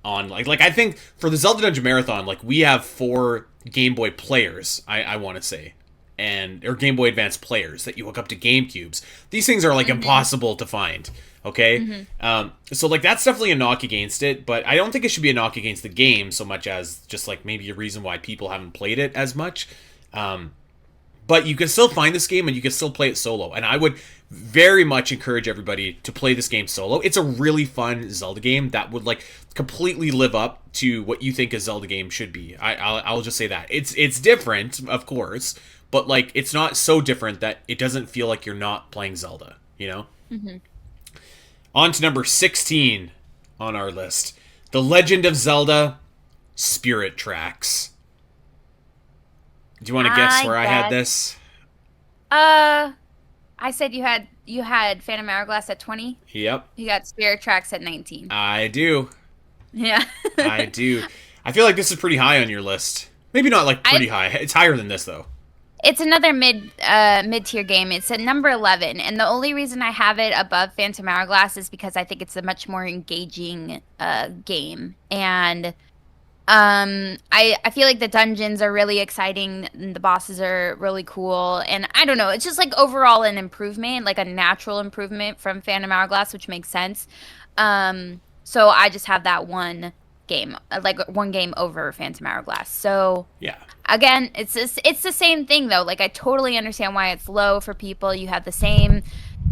on like I think for the Zelda Dungeon Marathon, like we have 4 Game Boy players, I want to say, or Game Boy Advance players that you hook up to GameCubes. These things are like impossible to find. Okay, Hmm. so like that's definitely a knock against it, but I don't think it should be a knock against the game so much as just like maybe a reason why people haven't played it as much. But you can still find this game and you can still play it solo. And I would very much encourage everybody to play this game solo. It's a really fun Zelda game that would like completely live up to what you think a Zelda game should be. I'll just say that it's different, of course, but like it's not so different that it doesn't feel like you're not playing Zelda. You know. Hmm. On to number 16 on our list, The Legend of Zelda: Spirit Tracks. Do you want to guess where I had this? Uh, I said you had Phantom Hourglass at 20. Yep, You got Spirit Tracks at 19. I do. Yeah. I do. I feel like this is pretty high on your list. Maybe not like pretty I high. It's higher than this though. It's another mid-tier game. It's at number 11, and the only reason I have it above Phantom Hourglass is because I think it's a much more engaging game. And I feel like the dungeons are really exciting, and the bosses are really cool, and I don't know, it's just like overall an improvement, like a natural improvement from Phantom Hourglass, which makes sense. So I just have that one game, like one game over Phantom Hourglass. So Yeah. again, it's the same thing though. Like I totally understand why it's low for people. You have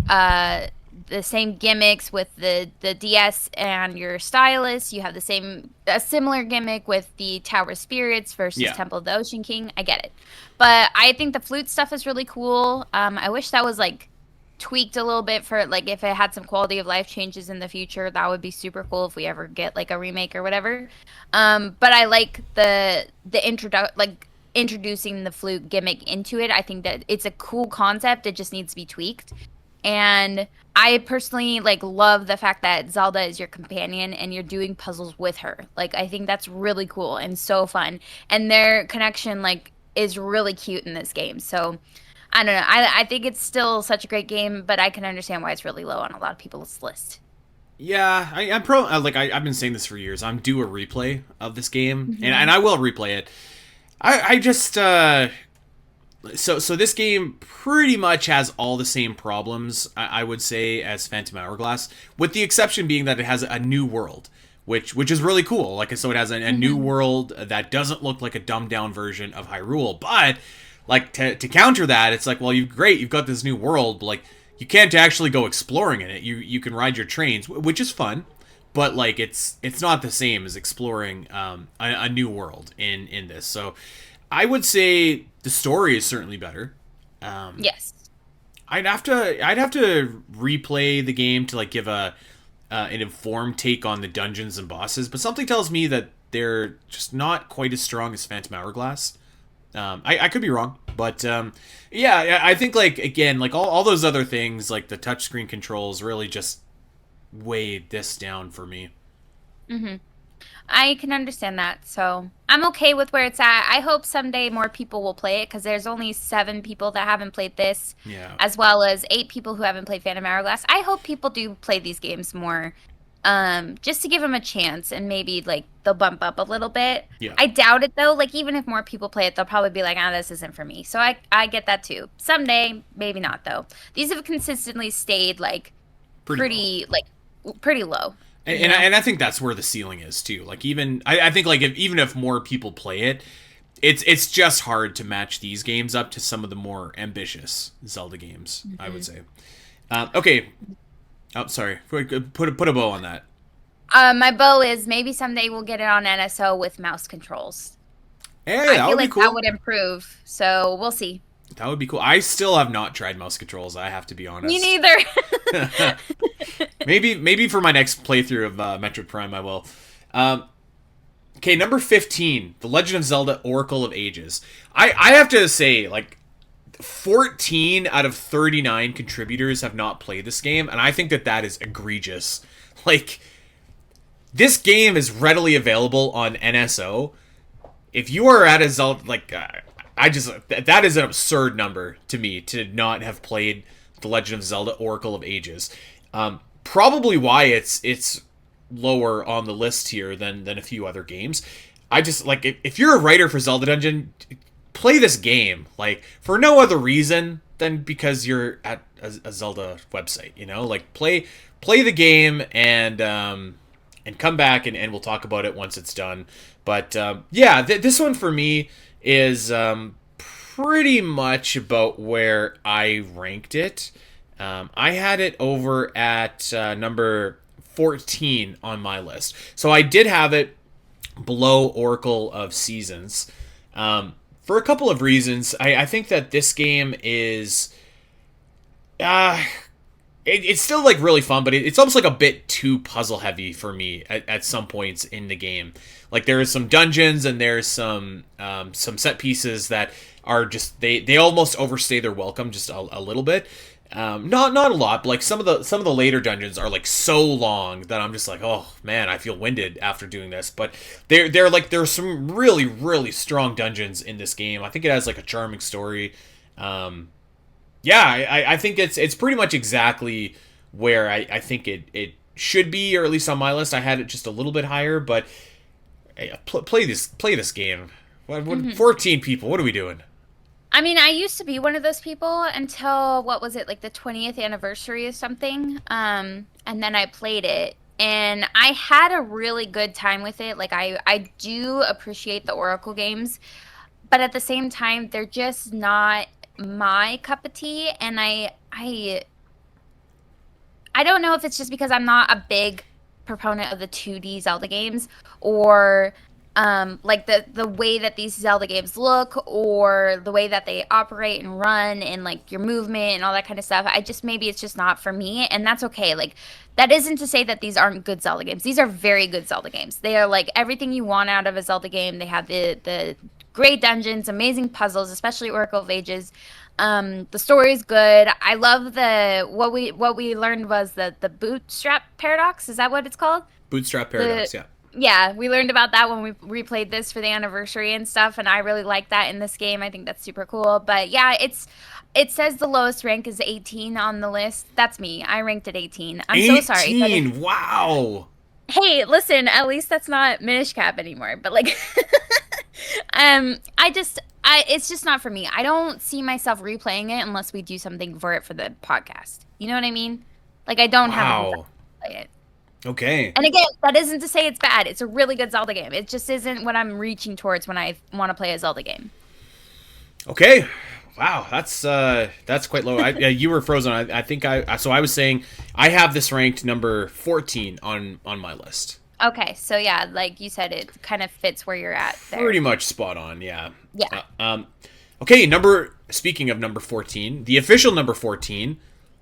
uh the same gimmicks with the DS and your stylus. You have a similar gimmick with the Tower of Spirits versus Yeah. Temple of the Ocean King. I get it. But I think the flute stuff is really cool. I wish that was like tweaked a little bit for like if it had some quality of life changes in the future. That would be super cool if we ever get like a remake or whatever. But I like introducing the flute gimmick into it. I think that it's a cool concept. It just needs to be tweaked. And I personally like love the fact that Zelda is your companion and you're doing puzzles with her. Like I think that's really cool and so fun. And their connection like is really cute in this game. So I don't know. I think it's still such a great game, but I can understand why it's really low on a lot of people's list. Yeah, I'm pro. Like I've been saying this for years. I'm due a replay of this game, Hmm. and I will replay it. I just so this game pretty much has all the same problems I would say as Phantom Hourglass, with the exception being that it has a new world, which is really cool. Like so, it has a new Hmm. world that doesn't look like a dumbed down version of Hyrule, but like to counter that, it's like, well, you've got this new world, but like you can't actually go exploring in it. You can ride your trains, which is fun, but like it's not the same as exploring a new world in this. So I would say the story is certainly better. Um, Yes. I'd have to replay the game to like give an informed take on the dungeons and bosses, but something tells me that they're just not quite as strong as Phantom Hourglass. I could be wrong, but yeah, I think like again, like all those other things, like the touchscreen controls, really just weighed this down for me. Hmm. I can understand that. So I'm okay with where it's at. I hope someday more people will play it because there's only 7 people that haven't played this, Yeah, as well as 8 people who haven't played Phantom Hourglass. I hope people do play these games more, just to give them a chance and maybe like they'll bump up a little bit. yeah, I doubt it though. Like even if more people play it, they'll probably be like, "Ah, this isn't for me." So I get that too. Someday, maybe not though. These have consistently stayed like pretty low. pretty low. And, You and, I, know? and I think that's where the ceiling is too. Like even I think like even if more people play it, it's just hard to match these games up to some of the more ambitious Zelda games. I would say. Okay. Oh, sorry. Put a bow on that. My bow is maybe someday we'll get it on NSO with mouse controls. Hey, I that feel would be like that cool. would improve. So we'll see. That would be cool. I still have not tried mouse controls. I have to be Me honest. neither. Maybe for my next playthrough of Metroid Prime, I will. Okay, number 15, The Legend of Zelda: Oracle of Ages. I have to say, like, 14 out of 39 contributors have not played this game, and I think that is egregious. Like, this game is readily available on NSO. If you are at a Zelda, like, that is an absurd number to me to not have played The Legend of Zelda: Oracle of Ages. Probably why it's lower on the list here than a few other games. I just like if you're a writer for Zelda Dungeon, play this game like for no other reason than because you're at a Zelda website. Like play the game and come back and we'll talk about it once it's done. But yeah, this one for me is pretty much about where I ranked it. I had it over at number 14 on my list. So I did have it below Oracle of Seasons for a couple of reasons. I think that this game is... it's still like really fun, but it's almost like a bit too puzzle heavy for me at some points in the game. Like there is some dungeons and there's some set pieces that are just they almost overstay their welcome just a little bit. Not a lot, but like some of the later dungeons are like so long that I'm just like, oh man, I feel winded after doing this. But there's some really really strong dungeons in this game. I think it has like a charming story. Yeah, I think it's pretty much exactly where I think it should be, or at least on my list. I had it just a little bit higher, but hey, play this game. 14 people. What are we doing? I mean, I used to be one of those people until, what was it, like the 20th anniversary or something. And then I played it and I had a really good time with it. Like I do appreciate the Oracle games, but at the same time, they're just not my cup of tea. And I don't know if it's just because I'm not a big proponent of the 2D Zelda games, or like the way that these Zelda games look, or the way that they operate and run, and like your movement and all that kind of stuff. Maybe it's just not for me, and that's okay. Like that isn't to say that these aren't good Zelda games. These are very good Zelda games. They are like everything you want out of a Zelda game. They have the great dungeons, amazing puzzles, especially Oracle of Ages. The story is good. I love what we learned was the bootstrap paradox. Is that what it's called? Bootstrap paradox, yeah. Yeah, we learned about that when we replayed this for the anniversary and stuff, and I really like that in this game. I think that's super cool. But yeah, it says the lowest rank is 18 on the list. That's me. I ranked at 18. I'm 18? So sorry. 18, wow. Hey, listen, at least that's not Minish Cap anymore. But like it's just not for me. I don't see myself replaying it unless we do something for it for the podcast. You know what I mean? Like I don't have a desire to play it. Okay. And again, that isn't to say it's bad. It's a really good Zelda game. It just isn't what I'm reaching towards when I want to play a Zelda game. Okay. Wow, that's quite low. You were frozen. I think so I was saying I have this ranked number 14 on my list. Okay, so yeah, like you said, it kind of fits where you're at there. Pretty much spot on, yeah. Yeah. Okay, speaking of number 14, the official number 14,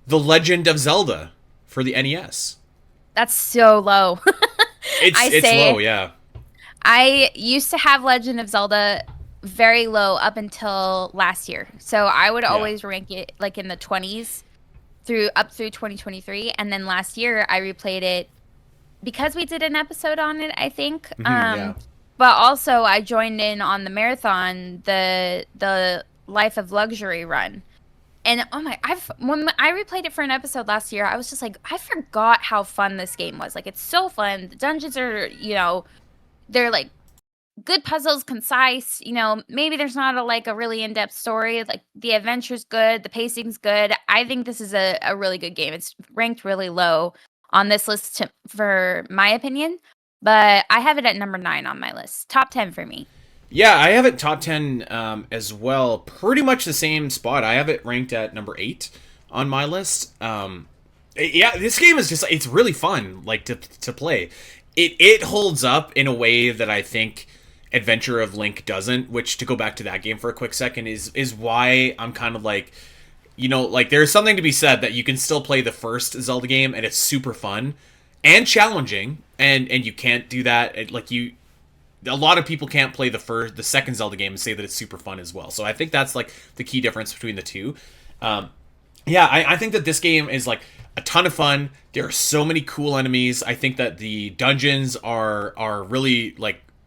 The Legend of Zelda for the NES. That's so low. It's low, yeah. I used to have Legend of Zelda very low up until last year. So I would always rank it like in the 20s up through 2023. And then last year I replayed it because we did an episode on it, I think. Yeah. But also I joined in on the marathon, the Life of Luxury run. And when I replayed it for an episode last year, I was just like, I forgot how fun this game was. Like, it's so fun. The dungeons are, they're like good puzzles, concise. Maybe there's not a really in-depth story. Like the adventure's good, the pacing's good. I think this is a really good game. It's ranked really low on this list for my opinion, but I have it at number 9 on my list. Top 10 for me. Yeah, I have it top 10 as well. Pretty much the same spot. I have it ranked at number 8 on my list. Yeah, this game is just, it's really fun, like, to play. It holds up in a way that I think Adventure of Link doesn't, which, to go back to that game for a quick second, is why I'm kind of like, there's something to be said that you can still play the first Zelda game, and it's super fun and challenging, and you can't do that, a lot of people can't play the second Zelda game and say that it's super fun as well. So I think that's like the key difference between the two. I think that this game is like a ton of fun. There are so many cool enemies. I think that the dungeons are really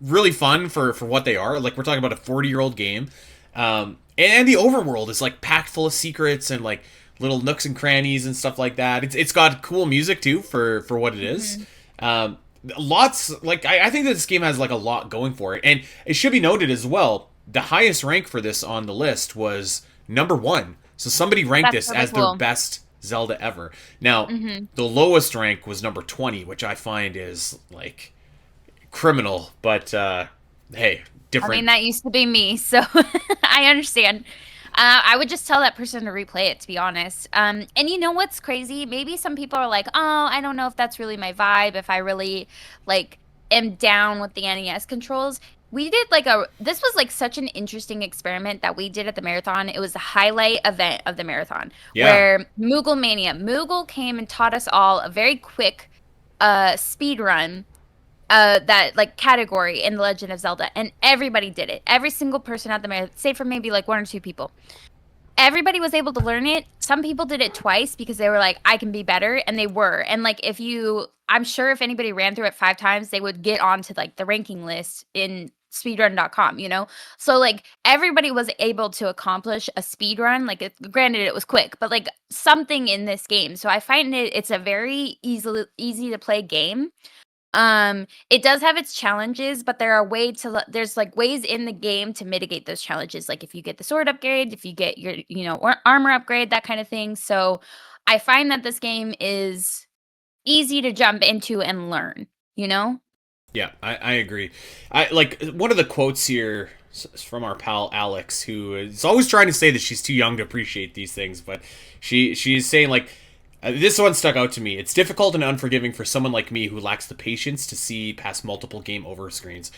really fun for what they are. Like we're talking about a 40-year-old game. And the overworld is like packed full of secrets and like little nooks and crannies and stuff like that. It's got cool music too for what it is. Mm-hmm. I think that this game has like a lot going for it, and it should be noted as well, the highest rank for this on the list was number 1 So somebody ranked That's this really as their cool. best Zelda ever. Now, Hmm. the lowest rank was number 20, which I find is like criminal, but hey, I mean, different. that used to be me, so I understand. I would just tell that person to replay it, to be honest. And you know what's crazy? Maybe some people are like, "Oh, I don't know if that's really my vibe. If I really like am down with the NES controls." We did like a. This was like such an interesting experiment that we did at the marathon. It was the highlight event of the marathon, Yeah, where Moogle Mania, Moogle came and taught us all a very quick speed run that like category in the Legend of Zelda, and everybody did it. Every single person at the marathon, save for maybe like one or two people, everybody was able to learn it. Some people did it twice because they were like, I can be better, and they were. And like if you, I'm sure if anybody ran through it 5 times, they would get onto like the ranking list in speedrun.com, you know? So like everybody was able to accomplish a speed run. Like granted it was quick, but like something in this game. So I find it's a very easy to play game. It does have its challenges, but there are there's like ways in the game to mitigate those challenges. Like if you get the sword upgrade, if you get your, or armor upgrade, that kind of thing. So I find that this game is easy to jump into and learn, you know? yeah, I agree. I like one of the quotes here is from our pal Alex, who is always trying to say that she's too young to appreciate these things, but she's saying like this one stuck out to me. It's difficult and unforgiving for someone like me who lacks the patience to see past multiple game over screens.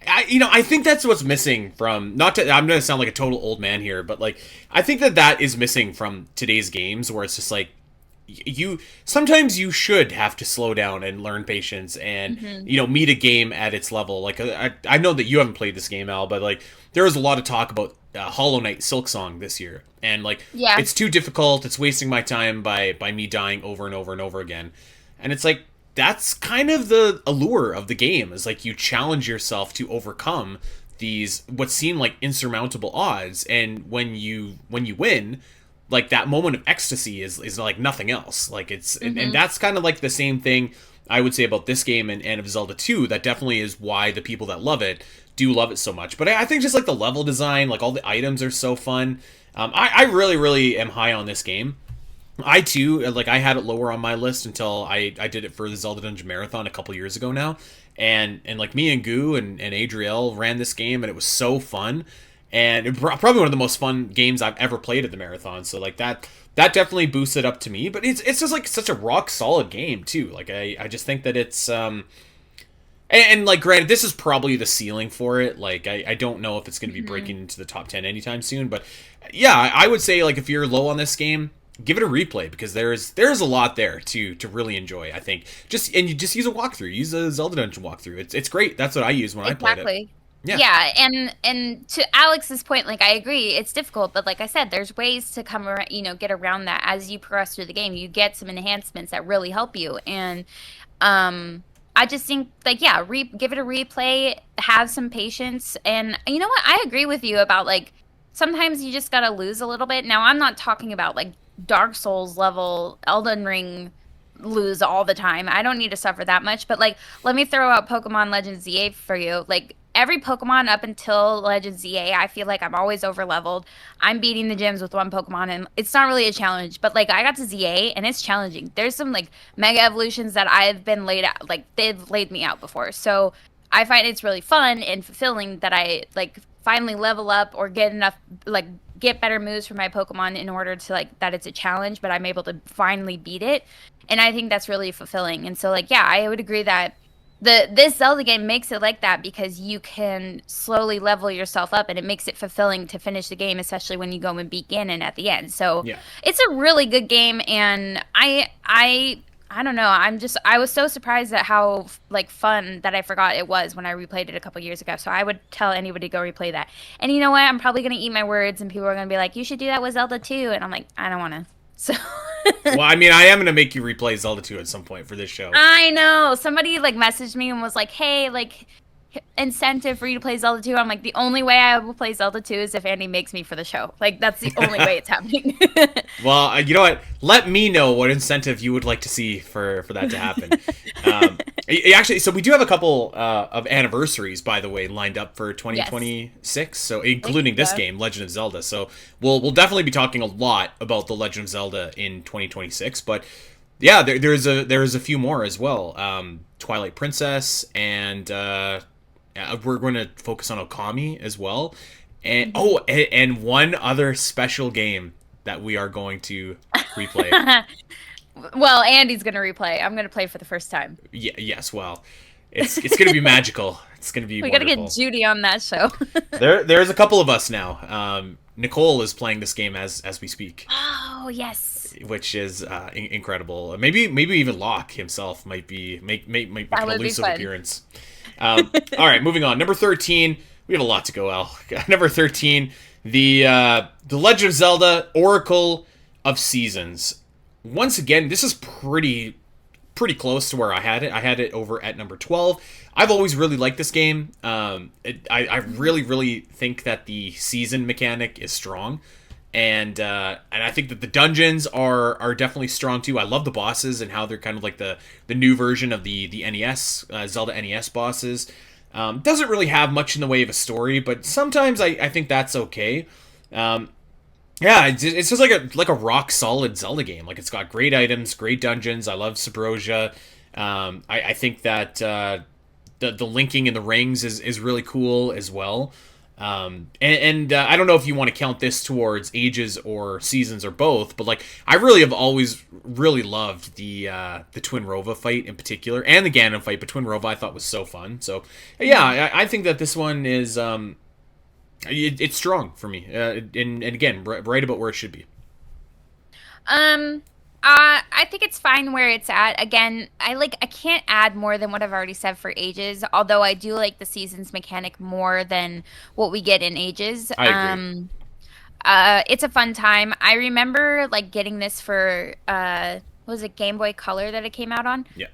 I think that's what's missing from not to. I'm gonna sound like a total old man here, but like I think that is missing from today's games, where it's just like you sometimes you should have to slow down and learn patience and Hmm. meet a game at its level. Like I know that you haven't played this game, Al, but like there was a lot of talk about Hollow Knight Silk Song this year, and like Yeah. it's too difficult. It's wasting my time by me dying over and over and over again, and it's like that's kind of the allure of the game, is like you challenge yourself to overcome these what seem like insurmountable odds, and when you win, like that moment of ecstasy is like nothing else. Like and Hmm. that's kind of like the same thing I would say about this game and of Zelda 2. That definitely is why the people that love it do love it so much. But I think just like the level design, like all the items are so fun. I really really am high on this game. I too, like I had it lower on my list until I did it for the Zelda Dungeon Marathon a couple years ago now, and like me and Goo and Adriel ran this game, and it was so fun, and probably one of the most fun games I've ever played at the marathon. So like that definitely boosted up to me. But it's just like such a rock solid game too. Like I just think that it's and like granted, this is probably the ceiling for it. Like I don't know if it's going to be Hmm. breaking into the top 10 anytime soon, but yeah, I would say like if you're low on this game, give it a replay, because there's a lot there to really enjoy. I think you just use a walkthrough, use a Zelda Dungeon walkthrough. It's great. That's what I used when I played it. Exactly. Yeah, Yeah, and to Alex's point, like I agree, it's difficult, but like I said, there's ways to come around, get around that as you progress through the game. You get some enhancements that really help you, and um, I just think like yeah, give it a replay, have some patience, and you know what? I agree with you about like sometimes you just gotta lose a little bit. Now, I'm not talking about like Dark Souls level Elden Ring lose all the time. I don't need to suffer that much, but like let me throw out Pokemon Legends ZA for you. Like every Pokemon up until Legends ZA, I feel like I'm always over leveled. I'm beating the gyms with one Pokemon and it's not really a challenge, but like I got to ZA and it's challenging. There's some like mega evolutions that I've been laid out, like they've laid me out before. So I find it's really fun and fulfilling that I like finally level up or get enough like get better moves for my Pokemon in order to like that it's a challenge, but I'm able to finally beat it. And I think that's really fulfilling. And so like yeah, I would agree that this Zelda game makes it like that because you can slowly level yourself up and it makes it fulfilling to finish the game, especially when you go and begin and at the end. So yeah. it's a really good game and I don't know. I was so surprised at how like fun that I forgot it was when I replayed it a couple years ago. So I would tell anybody to go replay that. And you know what? I'm probably gonna eat my words and people are gonna be like, "You should do that with Zelda too." And I'm like, I don't want to. So Well, I mean, I am gonna make you replay Zelda 2 at some point for this show. I know somebody like messaged me and was like, "Hey, like." incentive for you to play Zelda 2. I'm like, the only way I will play Zelda 2 is if Andy makes me for the show. Like, that's the only way it's happening. Well, you know what? Let me know what incentive you would like to see for that to happen. Actually, so we do have a couple of anniversaries, by the way, lined up for 2026. So including this game, Legend of Zelda. So we'll definitely be talking a lot about the Legend of Zelda in 2026. But yeah, there's a few more as well. Twilight Princess, and we're going to focus on Okami as well. And and one other special game that we are going to replay. Well, Andy's gonna replay. I'm gonna play for the first time. Yeah, yes, well, it's gonna be magical. It's gonna be We wonderful. gotta get Judy on that show. There's a couple of us now. Nicole is playing this game as we speak. Oh yes, which is incredible. Maybe even Locke himself might make an elusive appearance. All right, moving on. Number 13. We have a lot to go, Al. Number 13, the Legend of Zelda Oracle of Seasons. Once again, this is pretty close to where I had it. I had it over at number 12. I've always really liked this game. I really think that the season mechanic is strong. And I think that the dungeons are definitely strong too. I love the bosses and how they're kind of like the new version of the NES Zelda NES bosses. Doesn't really have much in the way of a story, but sometimes I think that's okay. Yeah, it's just like a rock solid Zelda game. Like, it's got great items, great dungeons. I love Subrosia. I think that the linking in the rings is really cool as well. And I don't know if you want to count this towards ages or seasons or both, but like, I really have always really loved the Twin Rova fight in particular, and the Ganon fight, but Twin Rova I thought was so fun. So yeah, I think that this one is it's strong for me, and again, right about where it should be. I think it's fine where it's at. Again, I can't add more than what I've already said for ages, although I do like the seasons mechanic more than what we get in ages. I agree. It's a fun time. I remember like getting this for what was it, Game Boy Color that it came out on? Yeah.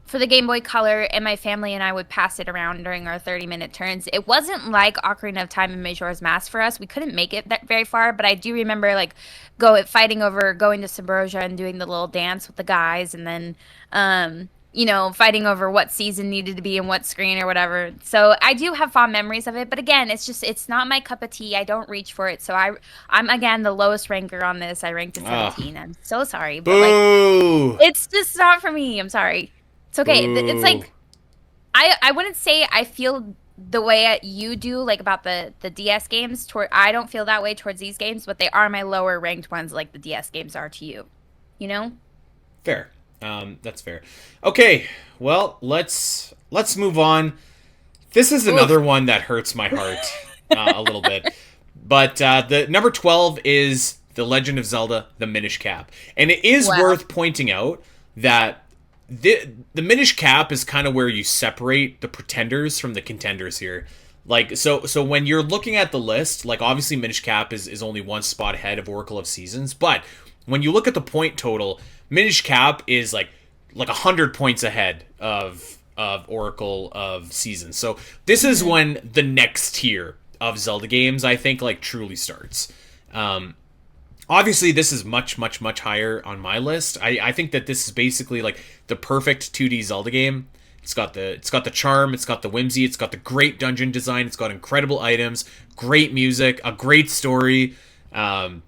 For the Game Boy Color, and my family and I would pass it around during our 30-minute turns. It wasn't like Ocarina of Time and Majora's Mask for us. We couldn't make it that very far, but I do remember like going to Subrosia and doing the little dance with the guys, and then fighting over what season needed to be in what screen or whatever. So I do have fond memories of it, but again, it's not my cup of tea. I don't reach for it. So I'm again the lowest ranker on this. I ranked at 17. I'm so sorry, but like, it's just not for me. I'm sorry. It's okay. Ooh. It's like, I wouldn't say I feel the way you do, like, about the DS games. I don't feel that way towards these games, but they are my lower ranked ones, like the DS games are to you. You know? Fair. That's fair. Okay, well, let's move on. This is another one that hurts my heart a little bit. But the number 12 is The Legend of Zelda: The Minish Cap. And it is worth pointing out that the Minish Cap is kind of where you separate the pretenders from the contenders here. Like, so when you're looking at the list, like, obviously Minish Cap is only one spot ahead of Oracle of Seasons, but when you look at the point total, Minish Cap is like 100 points ahead of Oracle of Seasons. So this is when the next tier of Zelda games, I think, like, truly starts. Obviously, this is much higher on my list. I think that this is basically like the perfect 2D Zelda game. It's got the charm, it's got the whimsy, it's got the great dungeon design, it's got incredible items, great music, a great story. I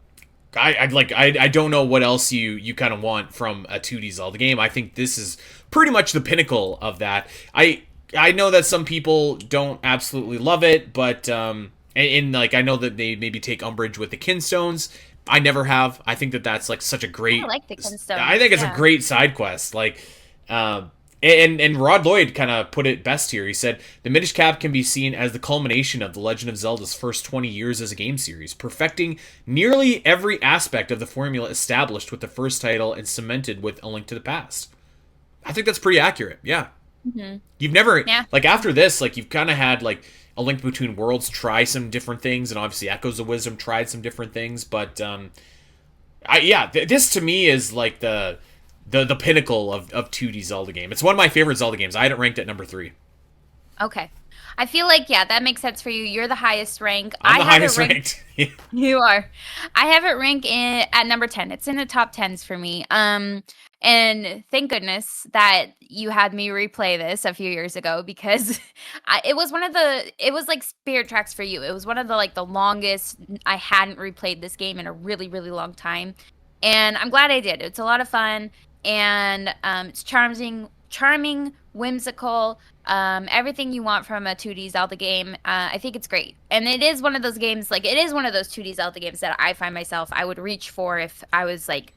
don't know what else you kind of want from a 2D Zelda game. I think this is pretty much the pinnacle of that. I know that some people don't absolutely love it, but and like, I know that they maybe take umbrage with the Kinstones. I never have. I think that that's like such a great. I like the Kinstones. I think it's a great side quest. Like, and Rod Lloyd kind of put it best here. He said, "The Minish Cap can be seen as the culmination of The Legend of Zelda's first 20 years as a game series, perfecting nearly every aspect of the formula established with the first title and cemented with A Link to the Past." I think that's pretty accurate. Yeah. Mm-hmm. You've never like, after this, like, you've kind of had like A Link Between Worlds try some different things, and obviously Echoes of Wisdom tried some different things, but this to me is like the pinnacle of 2D Zelda game. It's one of my favorite Zelda games. I had it ranked at number 3. Okay. I feel like, yeah, that makes sense for you. You're the highest rank. I'm I the have it highest ranked. ranked. You are. I have it ranked at number 10. It's in the top 10s for me. And thank goodness that you had me replay this a few years ago because it was it was like Spirit Tracks for you. It was one of the like the longest I hadn't replayed this game in a really, really long time. And I'm glad I did. It's a lot of fun and it's charming, whimsical, everything you want from a 2D Zelda game. I think it's great. And it is one of those games, like, it is one of those 2D Zelda games that I find myself, I would reach for if I was like,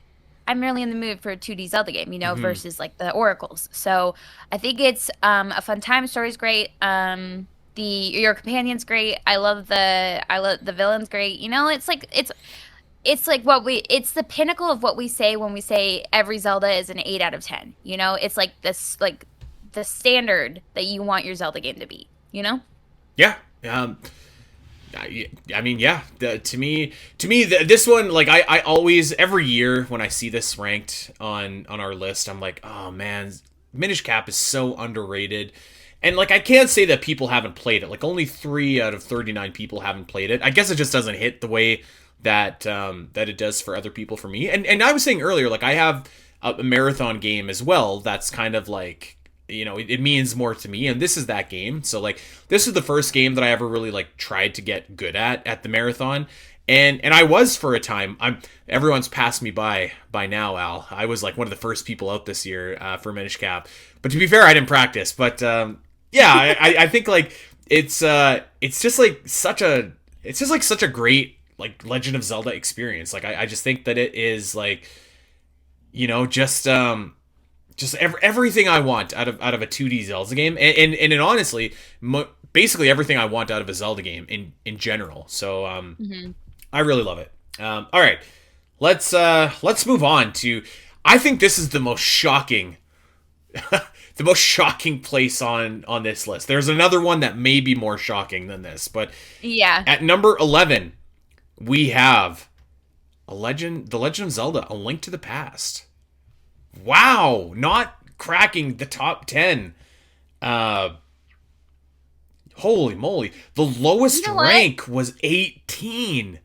I'm really in the mood for a 2D Zelda game, you know, Hmm. versus like the Oracles. So I think it's a fun time. Story's great. Your companion's great. I love the villain's great. You know, it's like it's the pinnacle of what we say when we say every Zelda is an 8 out of 10. You know, it's like this like the standard that you want your Zelda game to be, you know? Yeah. I mean, yeah. This one, like, I always every year when I see this ranked on our list, I'm like, oh man, Minish Cap is so underrated. And like, I can't say that people haven't played it. Like, only 3 out of 39 people haven't played it. I guess it just doesn't hit the way that it does for other people for me. And I was saying earlier, like, I have a marathon game as well. That's kind of like, it means more to me, and this is that game. So like, this is the first game that I ever really like tried to get good at the marathon, and I was for a time. Everyone's passed me by now, Al. I was like one of the first people out this year for Minish Cap, but to be fair, I didn't practice. But yeah, I think like it's just like such a great like Legend of Zelda experience. Like, I just think that it is like, just everything I want out of a 2D Zelda game, and honestly, basically everything I want out of a Zelda game in general. So Hmm. I really love it. All right, let's move on to. I think this is the most shocking, the most shocking place on this list. There's another one that may be more shocking than this, but Yeah. at number 11 we have The Legend of Zelda: A Link to the Past. Wow, not cracking the top 10. Uh Holy moly. The You lowest know what? rank was 18.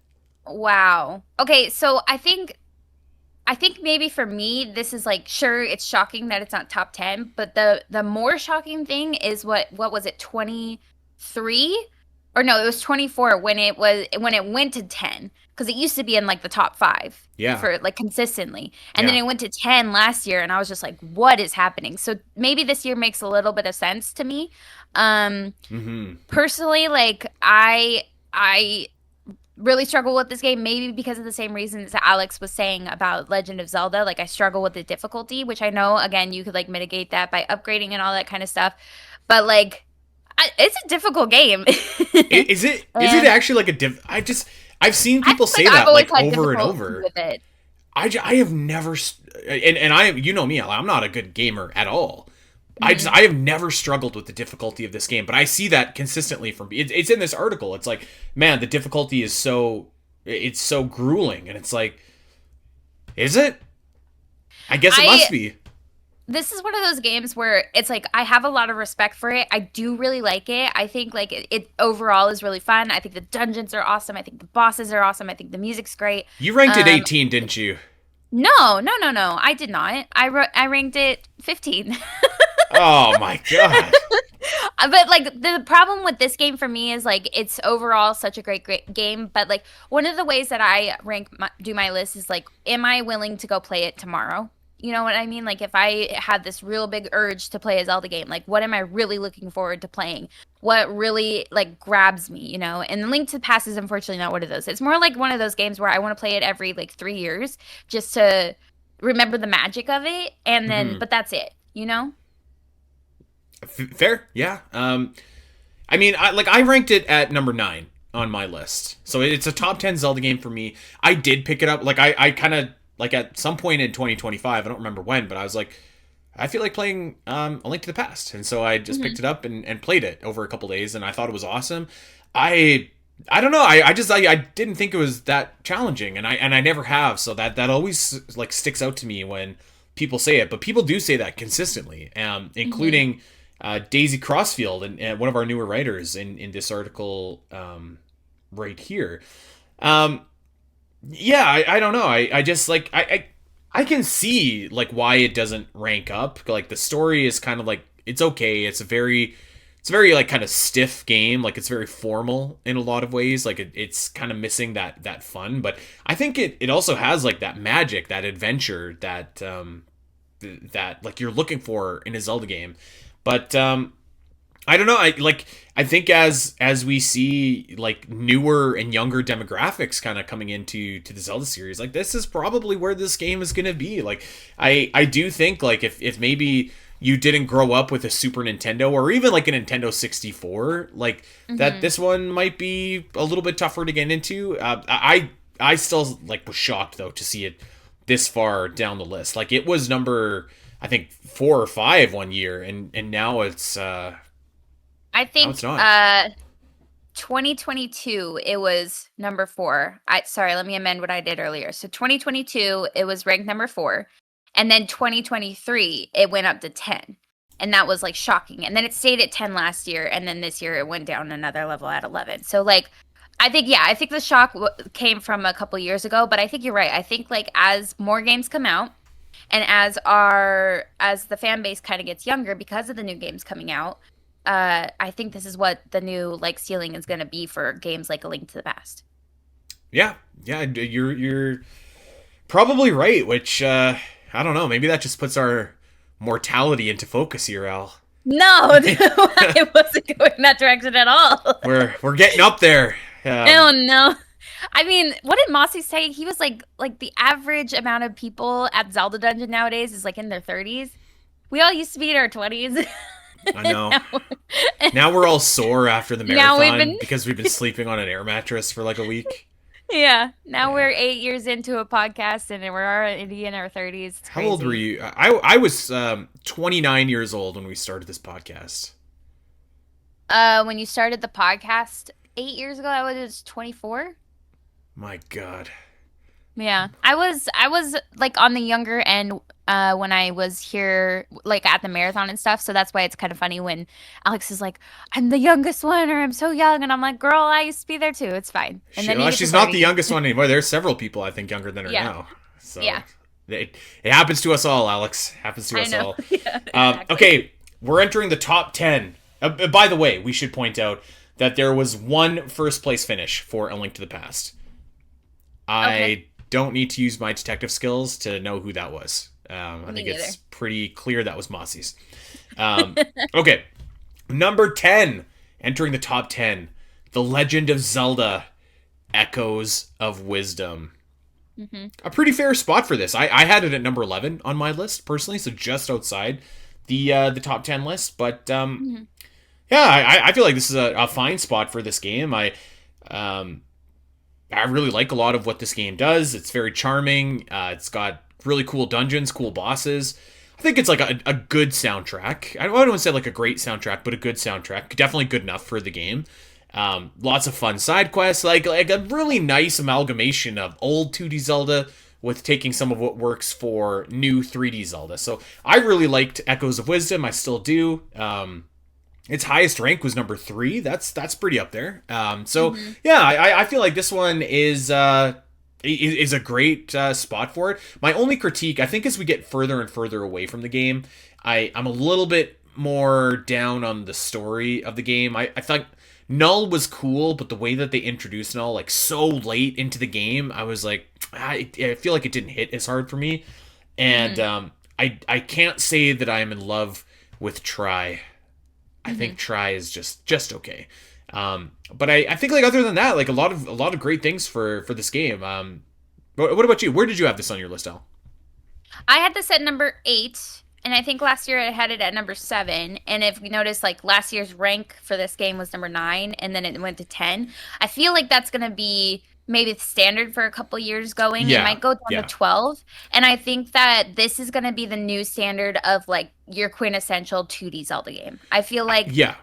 Wow. Okay, so I think maybe for me this is like sure it's shocking that it's not top 10, but the more shocking thing is what was it 23? Or no, it was 24 when it went to 10 because it used to be in like the top 5 Yeah. for like consistently. And then Yeah. it went to 10 last year and I was just like what is happening? So maybe this year makes a little bit of sense to me. Um Mhm. Personally, like I really struggle with this game, maybe because of the same reasons that Alex was saying about Legend of Zelda. Like I struggle with the difficulty, which I know again you could like mitigate that by upgrading and all that kind of stuff. But like it's a difficult game. Is it And actually like a I've seen I people feel like say I've that always like had over and difficulty over. with it. I have never and I you know me, I'm not a good gamer at all. Hmm. I have never struggled with the difficulty of this game, but I see that consistently from it's in this article. It's like, man, the difficulty is it's so grueling, and it's like, is it? I guess it I must be. This is one of those games where it's like I have a lot of respect for it. I do really like it. I think like it overall is really fun. I think the dungeons are awesome. I think the bosses are awesome. I think the music's great. You ranked it Um 18, didn't you? no. I did not. I ranked it 15. Oh my god. But like the problem with this game for me is like it's overall such a great game, but like one of the ways that I do my list is like am I willing to go play it tomorrow? You know what I mean? Like if I had this real big urge to play a Zelda game, like what am I really looking forward to playing? What really like grabs me, you know? And Link to the Past is unfortunately not one of those. It's more like one of those games where I want to play it every like 3 years just to remember the magic of it and then Hmm. but that's it, you know? Fair, yeah. I mean, I ranked it at number 9 on my list, so it's a top 10 Zelda game for me. I did pick it up, like I kind of like at some point in 2025. I don't remember when, but I was like, I feel like playing A Link to the Past, and so I just Hmm. picked it up and played it over a couple days, and I thought it was awesome. I I don't know. I didn't think it was that challenging, and I never have. So that always like sticks out to me when people say it. But people do say that consistently, Hmm. including Daisy Crossfield, and one of our newer writers in this article right here. Um, yeah, I don't know. I just like I can see like why it doesn't rank up. Like the story is kind of like it's okay. It's a very like kind of stiff game. Like it's very formal in a lot of ways. Like it's kind of missing that fun. But I think it also has like that magic, that adventure that like you're looking for in a Zelda game. But I don't know. I think as we see like newer and younger demographics kind of coming to the Zelda series, like this is probably where this game is going to be. Like I do think like if maybe you didn't grow up with a Super Nintendo or even like a Nintendo 64, like that this one might be a little bit tougher to get into. I still like was shocked though to see it this far down the list. Like it was number I think 4 or 5 one year, and now it's I now think it's not. 2022 it was number 4. Sorry, let me amend what I did earlier. So 2022 it was ranked number 4, and then 2023 it went up to 10. And that was like shocking. And then it stayed at 10 last year, and then this year it went down another level at 11. So like I think the shock came from a couple years ago, but I think you're right. I think like as more games come out and as the fan base kind of gets younger because of the new games coming out, I think this is what the new like ceiling is going to be for games like A Link to the Past. Yeah, yeah, you're probably right. Which I don't know. Maybe that just puts our mortality into focus here, Al. No, I wasn't going that direction at all. We're getting up there. Oh no. I mean, what did Mossy say? He was like the average amount of people at Zelda Dungeon nowadays is like in their 30s. We all used to be in our 20s. I know. now, Now we're all sore after the now marathon because we've been sleeping on an air mattress for like a week. yeah. Now Yeah. we're 8 years into a podcast and we're already in our 30s. It's How old were crazy. you? I was 29 years old when we started this podcast. When you started the podcast 8 years ago, I was 24. My God. Yeah, I was like on the younger end when I was here like at the marathon and stuff. So that's why it's kind of funny when Alex is like, "I'm the youngest one," or "I'm so young," and I'm like, "Girl, I used to be there too. It's fine." And then you Well, get to she's not the 30. youngest one anymore. There's several people I think younger than her Yeah, now. So yeah, it happens to us all, Alex. Happens to I us know. all. Yeah, exactly. Okay, we're entering the top 10. By the way, we should point out that there was one first place finish for A Link to the Past. Okay, I don't need to use my detective skills to know who that was. I me think neither. it's pretty clear that was Mossy's. Um, okay, number 10, entering the top 10, The Legend of Zelda Echoes of Wisdom. Hmm. A pretty fair spot for this. I had it at number 11 on my list, personally, so just outside the top 10 list. But Hmm. yeah, I feel like this is a fine spot for this game. Um, I really like a lot of what this game does. It's very charming. It's got really cool dungeons, cool bosses. I think it's like a good soundtrack. I don't want to say like a great soundtrack, but a good soundtrack. Definitely good enough for the game. Lots of fun side quests, like a really nice amalgamation of old 2D Zelda with taking some of what works for new 3D Zelda. So I really liked Echoes of Wisdom. I still do. Its highest rank was number 3. That's pretty up there. So Hmm. yeah, I feel like this one is a great spot for it. My only critique, I think, as we get further and further away from the game, I'm a little bit more down on the story of the game. I thought Null was cool, but the way that they introduced Null like so late into the game, I was like, I feel like it didn't hit as hard for me. And Hmm. I can't say that I am in love with Try. I Hmm. think Try is just okay. But I think like other than that, like a lot of great things for this game. What about you? Where did you have this on your list, Al? I had this at number 8, and I think last year I had it at number 7. And if we notice, like last year's rank for this game was number 9, and then it went to 10. I feel like that's gonna be maybe the standard for a couple years going. It Yeah, might go down to yeah, 12, and I think that this is gonna be the new standard of like your quintessential 2D Zelda game. I feel like yeah.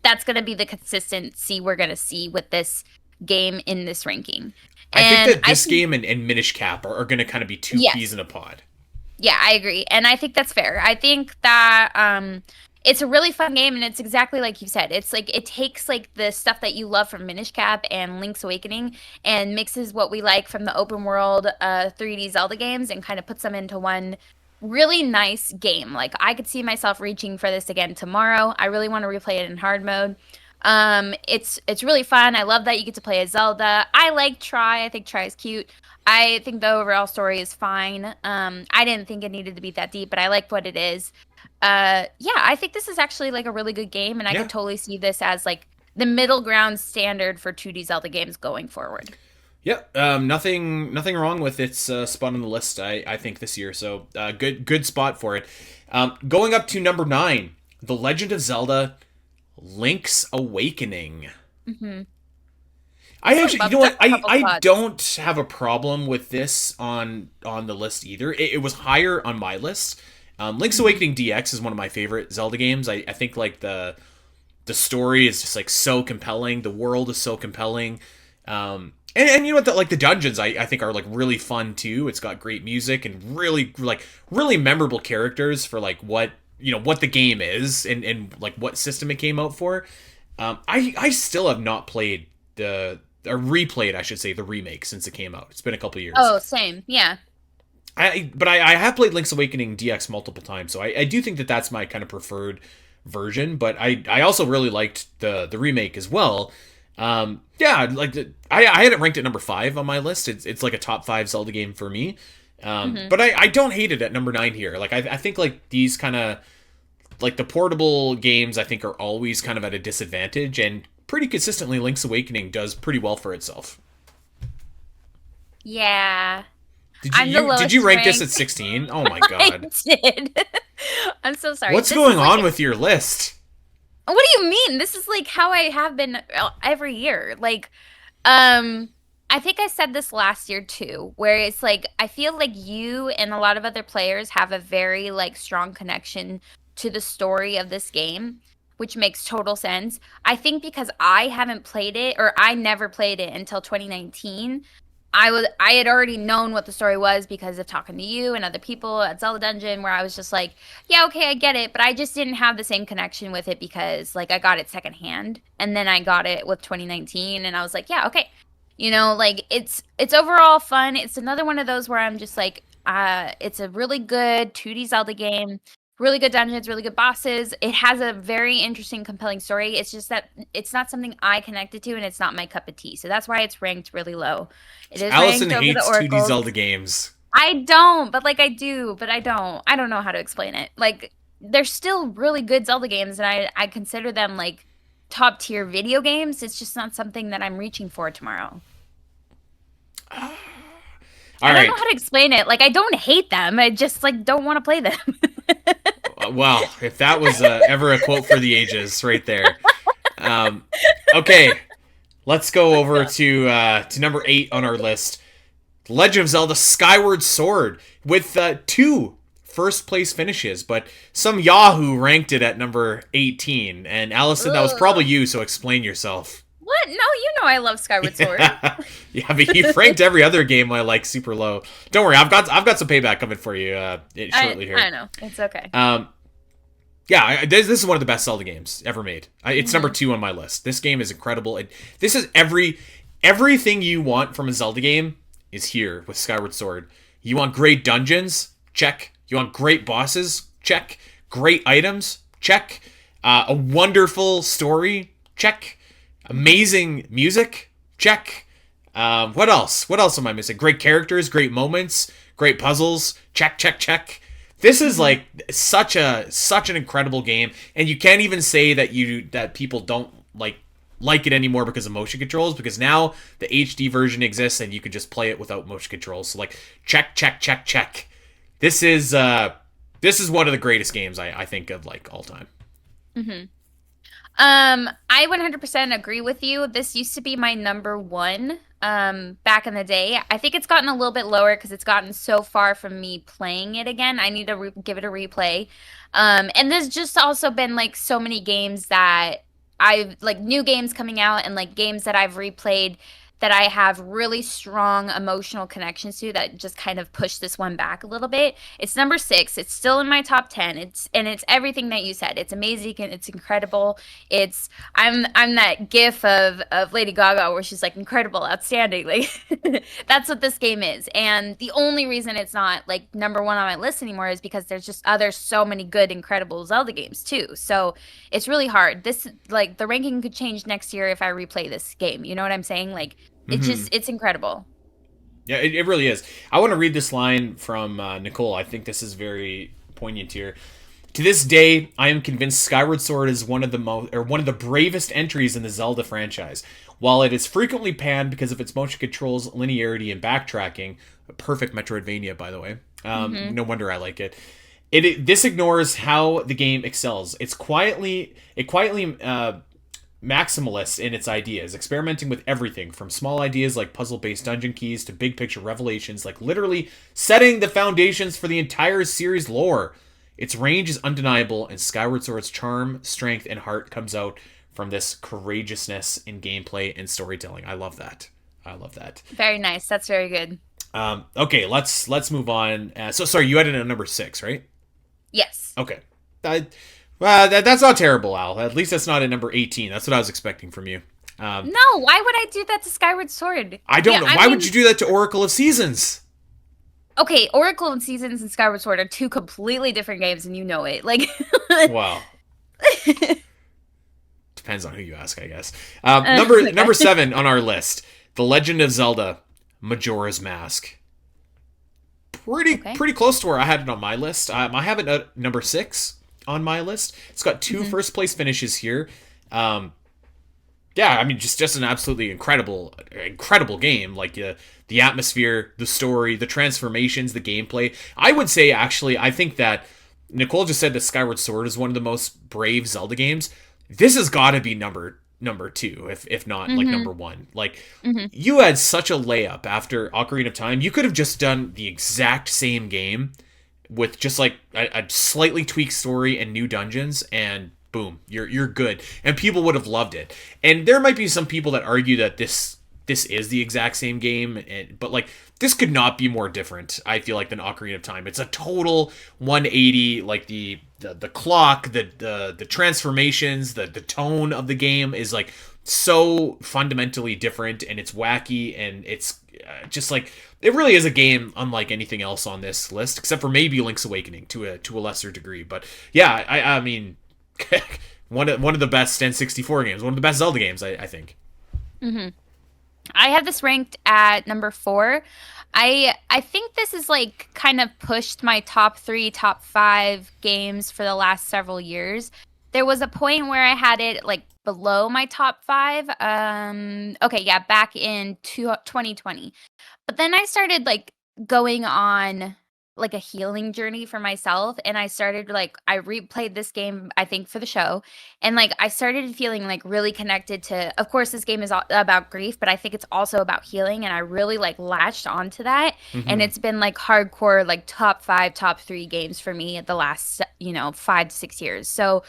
that's gonna be the consistency we're gonna see with this game in this ranking. I think And that I this think game and Minish Cap are going to kind of be two peas yes. in a pod. Yeah, I agree. And I think that's fair. I think that It's a really fun game, and it's exactly like you said. It's like it takes like the stuff that you love from Minish Cap and Link's Awakening and mixes what we like from the open world 3D Zelda games and kind of puts them into one really nice game. Like I could see myself reaching for this again tomorrow. I really want to replay it in hard mode. It's really fun. I love that you get to play as Zelda. I like Tri. I think Tri is cute. I think the overall story is fine. I didn't think it needed to be that deep, but I like what it is. Yeah, I think this is actually like a really good game, and I Yeah. could totally see this as like the middle ground standard for 2D Zelda games going forward. Yep. Nothing wrong with its spot on the list. I think this year. So good spot for it. Going up to number 9, The Legend of Zelda: Link's Awakening. Mm-hmm. I So actually, you know bumped up what? a I couple I spots. don't have a problem with this on the list either. It was higher on my list. Link's Hmm. Awakening DX is one of my favorite Zelda games. I think like the story is just like so compelling. The world is so compelling. And you know what? Like the dungeons, I think are like really fun too. It's got great music and really memorable characters for like what the game is and like what system it came out for. I still have not played or replayed, I should say, the remake since it came out. It's been a couple years. Oh, same. Yeah. But I have played Link's Awakening DX multiple times, so I do think that that's my kind of preferred version. But I also really liked the remake as well. Yeah, like I had it ranked at number 5 on my list. It's like a top 5 Zelda game for me. Hmm. But I don't hate it at number 9 here. Like I think like these kind of like the portable games I think are always kind of at a disadvantage, and pretty consistently Link's Awakening does pretty well for itself. Yeah. Did I'm the did you lowest rank this at ranked. 16? Oh my I god. did. I'm so sorry. What's This is going like, on with your list? what do you mean? This is like how I have been every year. Like, um, I think I said this last year too, where it's like I feel like you and a lot of other players have a very like strong connection to the story of this game, which makes total sense. I think because I haven't played it or I never played it until 2019, I had already known what the story was because of talking to you and other people at Zelda Dungeon where I was just like, yeah, okay, I get it, but I just didn't have the same connection with it because like I got it secondhand and then I got it with 2019 and I was like, yeah, okay. Like it's overall fun. It's another one of those where I'm just like, it's a really good 2D Zelda game. Really good dungeons, really good bosses. It has a very interesting, compelling story. It's just that it's not something I connected to and it's not my cup of tea. So that's why it's ranked really low. It is Allison ranked over the hates 2D Zelda oracles. games. I don't, but like I do, but I don't. I don't know how to explain it. Like they're still really good Zelda games, and I consider them like top tier video games. It's just not something that I'm reaching for tomorrow. All I don't know right. how to explain it. Like I don't hate them. I just like don't want to play them. Well, if that was ever a quote for the ages, right there. Um, okay, let's go over to number 8 on our list. Legend of Zelda: Skyward Sword with 2 first place finishes, but some Yahoo ranked it at number 18. And Allison, that was probably Ugh. you, so explain yourself. What? No, you know I love Skyward Sword. Yeah, yeah, but you ranked every other game I like super low. Don't worry, I've got some payback coming for you shortly I here. know. It's okay. Um, yeah, this is one of the best Zelda games ever made. It's number Hmm. 2 on my list. This game is incredible. This is everything you want from a Zelda game is here with Skyward Sword. You want great dungeons? Check. You want great bosses? Check. Great items? Check. A wonderful story? Check. Amazing music? Check. What else? What else am I missing? Great characters, great moments, great puzzles. Check, check, check. This is Hmm. like such an incredible game, and you can't even say that people don't like it anymore because of motion controls, because now the HD version exists and you can just play it without motion controls. So like check, check, check, check. This is this is one of the greatest games I think of like all time. Hmm. I 100% agree with you. This used to be my number one back in the day. I think it's gotten a little bit lower because it's gotten so far from me playing it again. I need to give it a replay. And there's just also been like so many games that I've like new games coming out and like games that I've replayed. that I have really strong emotional connections to that just kind of push this one back a little bit. It's number 6. It's still in my top 10. It's everything that you said. It's amazing and it's incredible. It's I'm that gif of Lady Gaga where she's like incredible, outstanding. Like that's what this game is. And the only reason it's not like number 1 on my list anymore is because there's so many good incredible Zelda games too. So it's really hard. This like the ranking could change next year if I replay this game. You know what I'm saying? Like it's incredible. Yeah, it really is. I want to read this line from Nicole. I think this is very poignant here. To this day, I am convinced Skyward Sword is one of the bravest entries in the Zelda franchise. While it is frequently panned because of its motion controls, linearity, and backtracking, a perfect Metroidvania, by the way. No wonder I like it. This ignores how the game excels. It quietly maximalist in its ideas, experimenting with everything from small ideas like puzzle-based dungeon keys to big picture revelations, like literally setting the foundations for the entire series lore. Its range is undeniable, and Skyward Sword's charm, strength, and heart comes out from this courageousness in gameplay and storytelling. I love that. I love that. Very nice. That's very good. Okay, let's move on. So sorry, you had it at number 6, right? Yes. Okay. That's not terrible, Al. At least that's not at number 18. That's what I was expecting from you. No, why would I do that to Skyward Sword? I don't know. Why would you do that to Oracle of Seasons? Okay, Oracle of Seasons and Skyward Sword are two completely different games, and you know it. Like, wow. Depends on who you ask, I guess. Number 7 on our list: The Legend of Zelda: Majora's Mask. Pretty close to where I had it on my list. I have it at number 6 on my list. It's got 2 first place finishes here. Yeah, I mean, just an absolutely incredible game. Like the atmosphere, the story, the transformations, the gameplay. I would say, actually, I think that Nicole just said that Skyward Sword is one of the most brave Zelda games. This has got to be number 2, if not like number 1. Like you had such a layup after Ocarina of Time. You could have just done the exact same game with just like a slightly tweaked story and new dungeons, and boom, you're good. And people would have loved it. And there might be some people that argue that this is the exact same game, but like this could not be more different, I feel like, than Ocarina of Time. It's a total 180. Like the clock, the transformations, the tone of the game is like so fundamentally different, and it's wacky, and it's just like it really is a game unlike anything else on this list, except for maybe Link's Awakening to a lesser degree. But yeah, I mean, one of the best N64 games, one of the best Zelda games, I think. I have this ranked at number 4. I think this is like kind of pushed my top 3, top 5 games for the last several years. There was a point where I had it like below my top 5. Okay, yeah, back in 2020. But then I started like going on like a healing journey for myself, and I started like I replayed this game, I think, for the show, and like I started feeling like really connected to, of course this game is all about grief, but I think it's also about healing, and I really like latched onto that. And it's been like hardcore like top 5, top 3 games for me at the last 5 to 6 years. So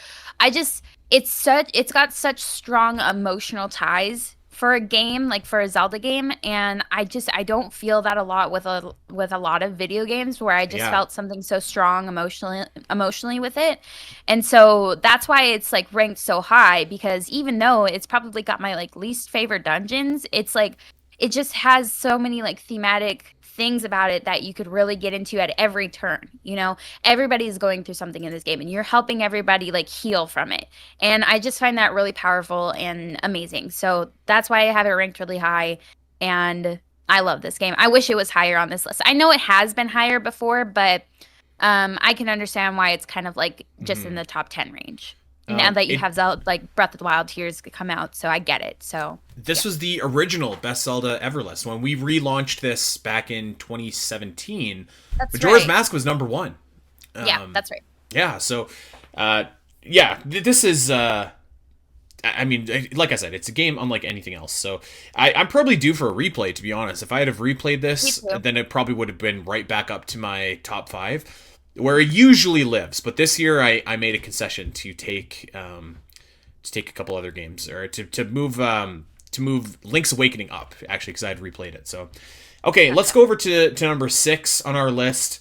it's got such strong emotional ties for a game, like for a Zelda game, and I don't feel that a lot with a lot of video games, where I just felt something so strong emotionally with it. And so that's why it's like ranked so high, because even though it's probably got my like least favorite dungeons, it's like it just has so many like thematic things about it that you could really get into at every turn. Everybody's going through something in this game, and you're helping everybody like heal from it. And I just find that really powerful and amazing. So that's why I have it ranked really high, and I love this game. I wish it was higher on this list. I know it has been higher before, but I can understand why it's kind of like just in the top 10 range. Now that you have Zelda, like Breath of the Wild Tears come out, so I get it. So this was the original best Zelda ever list. When we relaunched this back in 2017, Majora's Mask was number 1. Yeah, that's right. Yeah, so this is I mean, like I said, it's a game unlike anything else. So I'm probably due for a replay, to be honest. If I had have replayed this, then it probably would have been right back up to my top 5. Where it usually lives, but this year I made a concession to take a couple other games, or to move to move Link's Awakening up, actually, because I had replayed it. So, okay, let's Gotcha. go over to number 6 on our list.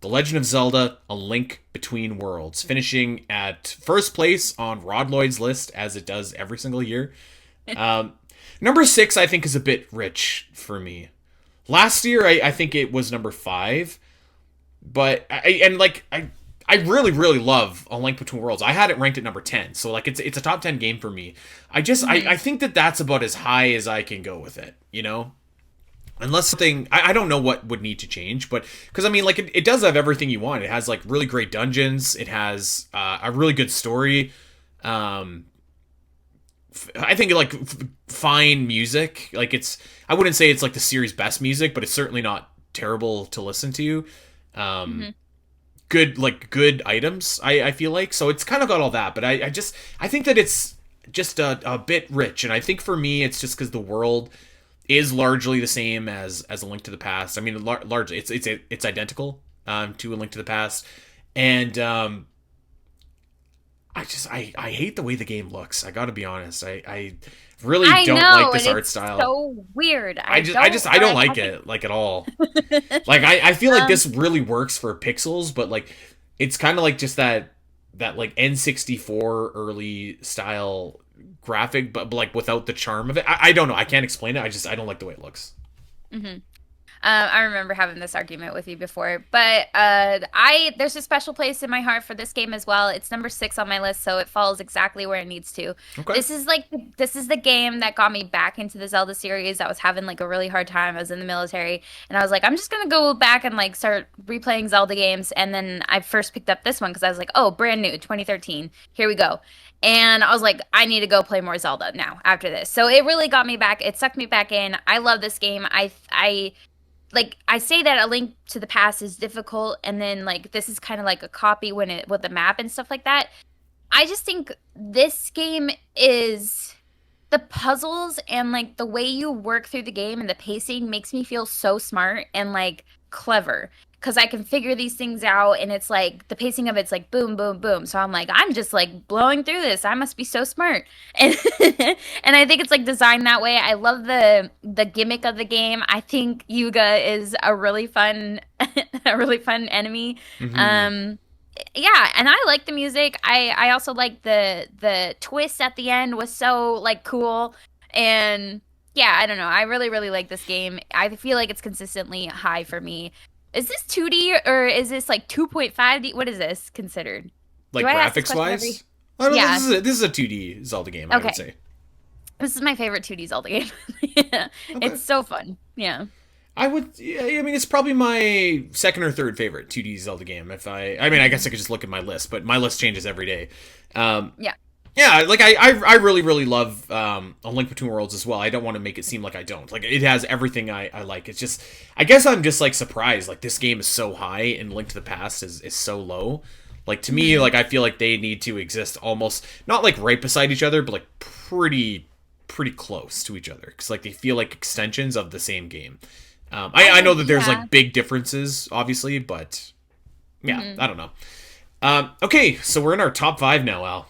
The Legend of Zelda: A Link Between Worlds, finishing at first place on Rod Lloyd's list, as it does every single year. Um, Number 6, I think, is a bit rich for me. Last year, I think it was number 5, but I really really love A Link Between Worlds. I had it ranked at number 10, so like it's a top 10 game for me. I think that that's about as high as I can go with it, you know. Unless something, I don't know what would need to change, but because I mean, like it does have everything you want. It has like really great dungeons. It has a really good story. Um, I think like fine music. Like I wouldn't say it's like the series' best music, but it's certainly not terrible to listen to. Um, Hmm. good items. I feel like so it's kind of got all that, but I think that it's just a bit rich, and I think for me it's just because the world is largely the same as A Link to the Past. I mean, largely it's identical to A Link to the Past, and I hate the way the game looks. I got to be honest. I really I don't like know, this and art it's style. so weird. I don't like it like at all. Like I feel like Um, this really works for pixels, but like it's kind of like just that like N64 early style graphic, but like without the charm of it. I don't know. I can't explain it. I don't like the way it looks. mhm. I remember having this argument with you before, but I there's a special place in my heart for this game as well. It's number 6 on my list, so it falls exactly where it needs to. Okay. This is the game that got me back into the Zelda series. I was having like a really hard time. I was in the military, and I was like, I'm just gonna go back and like start replaying Zelda games. And then I first picked up this one because I was like, oh, brand new, 2013. Here we go. And I was like, I need to go play more Zelda now after this. So it really got me back. It sucked me back in. I love this game. I like I say that A Link to the Past is difficult, and then like this is kind of like a copy when it with the map and stuff like that. I just think this game is the puzzles and like the way you work through the game and the pacing makes me feel so smart and like clever because I can figure these things out and it's like the pacing of it's like boom boom boom, so I'm like I'm just like blowing through this. I must be so smart. And and I think it's like designed that way. I love the gimmick of the game. I think Yuga is a really fun a really fun enemy. Hmm. um yeah, and I like the music. I also like the twist at the end was so like cool. And yeah, I don't know, I really really like this game. I feel like it's consistently high for me. Is this 2D or is this like 2.5D? What is this considered? Do Like I ask this graphics question every? wise, I don't know. Yeah. This is a 2D Zelda game. I would Okay, say. this is my favorite 2D Zelda game. Yeah, Okay. it's so fun. Yeah. I would. Yeah, I mean, it's probably my second or third favorite 2D Zelda game. If I mean, I guess I could just look at my list, but my list changes every day. Um, Yeah. yeah, like I really really love A Link Between Worlds as well. I don't want to make it seem like I don't. Like it has everything I like. It's just I guess I'm just like surprised. Like this game is so high and Link to the Past is so low. Like to me, Hmm. like I feel like they need to exist almost not like right beside each other, but like pretty close to each other because like they feel like extensions of the same game. I know that there's Yeah. like big differences, obviously, but yeah, Hmm. I don't know. Okay, so we're in our top 5 now, Al.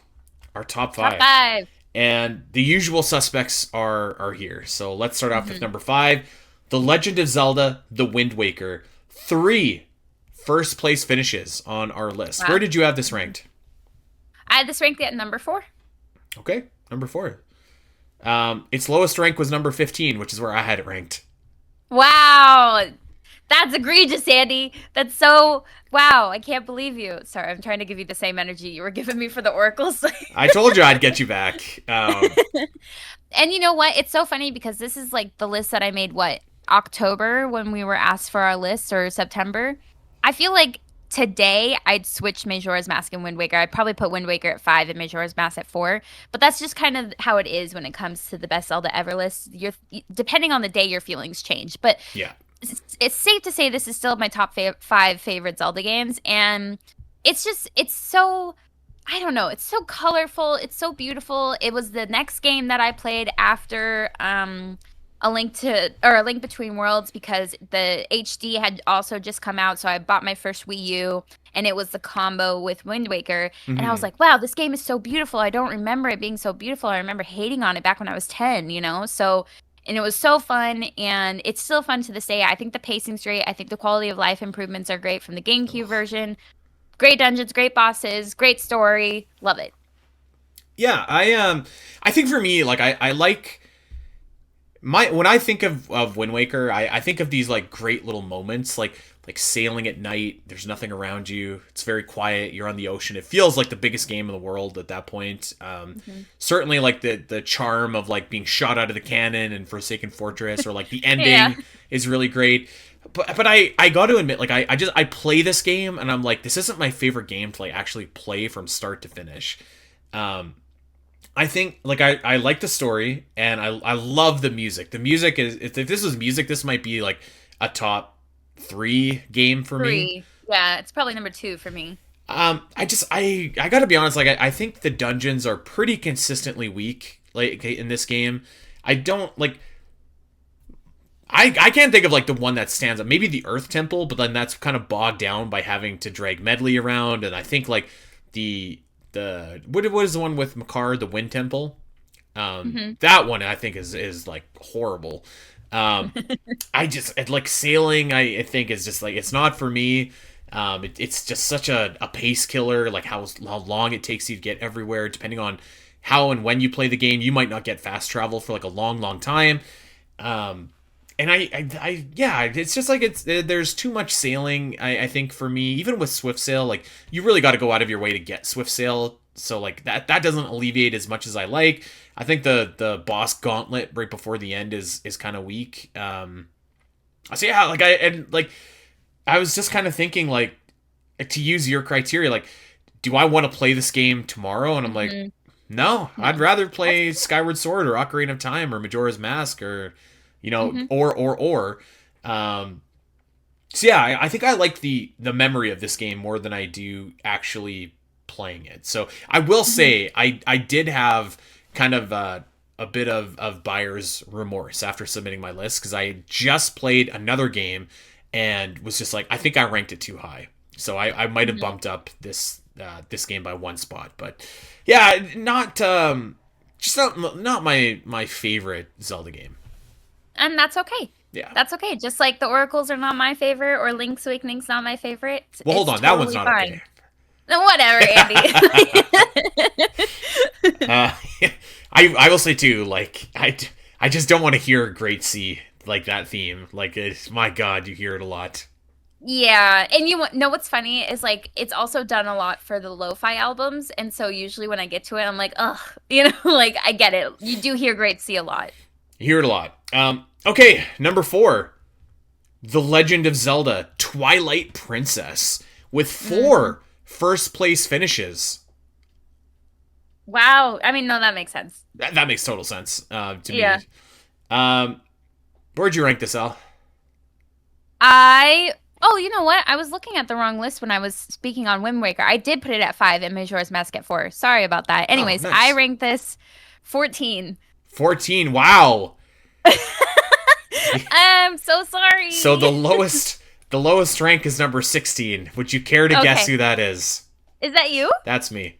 Our top Top 5. 5. And the usual suspects are here. So let's start off with Hmm. number 5, The Legend of Zelda: The Wind Waker. 3 first place finishes on our list. Where Wow. did you have this ranked? I had this ranked at number 4. Okay, number 4. Its lowest rank was number 15, which is where I had it ranked. Wow. That's egregious, Andy. That's so wow. I can't believe you. Sorry, I'm trying to give you the same energy you were giving me for the oracles. I told you I'd get you back. And you know what? It's so funny because this is like the list that I made what, October when we were asked for our list or September. I feel like today I'd switch Majora's Mask and Wind Waker. I'd probably put Wind Waker at 5 and Majora's Mask at 4. But that's just kind of how it is when it comes to the best Zelda ever list. You're depending on the day your feelings change. But Yeah. it's safe to say this is still my top 5 favorite Zelda games, and it's so I don't know, it's so colorful, it's so beautiful. It was the next game that I played after A Link Between Worlds because the HD had also just come out, so I bought my first Wii U and it was the combo with Wind Waker, and I was Hmm. like, wow, this game is so beautiful. I don't remember it being so beautiful. I remember hating on it back when I was 10, you know? So and it was so fun, and it's still fun to this day. I think the pacing's great. I think the quality of life improvements are great from the GameCube version. Great dungeons, great bosses, great story. Love it. Yeah, I think for me, like I like my when I think of Wind Waker, I think of these like great little moments, like sailing at night. There's nothing around you. It's very quiet. You're on the ocean. It feels like the biggest game in the world at that point. Hmm. Certainly, like the charm of like being shot out of the cannon and Forsaken Fortress, or like the Yeah. ending is really great. But I got to admit, like I play this game and I'm like, this isn't my favorite game to like actually play from start to finish. Um, I think like I like the story and I love the music. The music is if this was music, this might be like a top three game for me. Three. Yeah, it's probably number two for me. I gotta be honest, like I think the dungeons are pretty consistently weak like in this game. I don't like I can't think of like the one that stands up. Maybe the Earth Temple, but then that's kind of bogged down by having to drag Medley around, and I think like the what is the one with Makar, the Wind Temple? Hmm. That one I think is like horrible. Um, like sailing. I think is just like it's not for me. It's just such a pace killer. Like how long it takes you to get everywhere, depending on how and when you play the game. You might not get fast travel for like a long time. Um, and yeah, it's just like there's too much sailing. I think for me, even with Swift Sail, like you really got to go out of your way to get Swift Sail. So like that doesn't alleviate as much as I like. I think the boss gauntlet right before the end is kind of weak. So yeah, I was just kind of thinking like to use your criteria, like do I want to play this game tomorrow? And I'm like, Hmm. no, I'd No. rather That's play Skyward Sword or Ocarina of Time or Majora's Mask or hmm or. Um, so yeah, I think I like the memory of this game more than I do actually playing it. So I will hmm say I did have kind of a bit of buyer's remorse after submitting my list because I had just played another game and was just like I think I ranked it too high. So I might have hmm bumped up this game by one spot, but yeah, not just not my favorite Zelda game. And that's okay. Yeah. That's okay. Just like the Oracles are not my favorite or Link's Awakening's not my favorite. Well, hold It's on, that one's totally not fine. okay. No, whatever, Andy. uh, I will say too, like I just don't want to hear Great Sea like that theme. Like it's my God, you hear it a lot. Yeah, and know what's funny is like it's also done a lot for the lo-fi albums, and so usually when I get to it, I'm like, ugh, like I get it. You do hear Great Sea a lot. You hear it a lot. Okay, number 4, The Legend of Zelda: Twilight Princess, with Hmm. 4 first place finishes. Wow. I mean, no, that makes sense. That makes total sense to me. Yeah. Um, where'd you rank this, Al? Oh, you know what? I was looking at the wrong list when I was speaking on Wind Waker. I did put it at 5 and Majora's Mask at 4. Sorry about that. Oh, Anyways, I nice. ranked this 14. 14. Wow. I'm so So sorry. the lowest rank is number 16. Would you care to guess Okay. who that is? Is that you? That's me.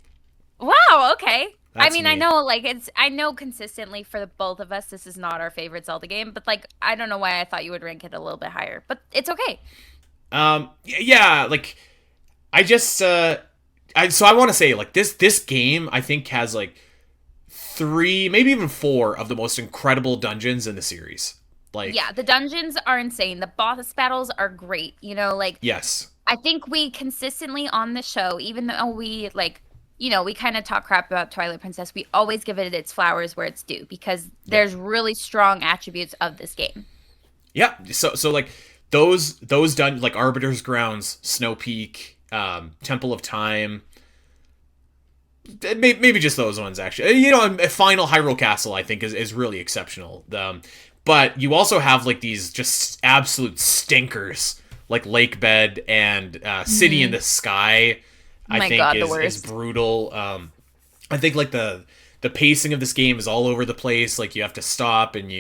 Wow, okay. I That's mean, I me. know like I know consistently for the both of us this is not our favorite Zelda game, but like I don't know why I thought you would rank it a little bit higher. But it's okay. Yeah, like I just I want to say like this game I think has like 3, maybe even 4 of the most incredible dungeons in the series. Yeah, Like, the dungeons are insane. The boss battles are great. Like yes. I think we consistently on the show, even though we like, we kind of talk crap about Twilight Princess, we always give it its flowers where it's due because Yeah. there's really strong attributes of this game. Yeah. So like those done like Arbiter's Grounds, Snow Peak, Temple of Time, maybe just those ones actually. Final Hyrule Castle I think is really exceptional. But you also have like these just absolute stinkers like Lake Bed and City in Hmm. the Sky. Oh I my think God, the is worst. brutal. I think like the pacing of this game is all over the place. Like you have to stop and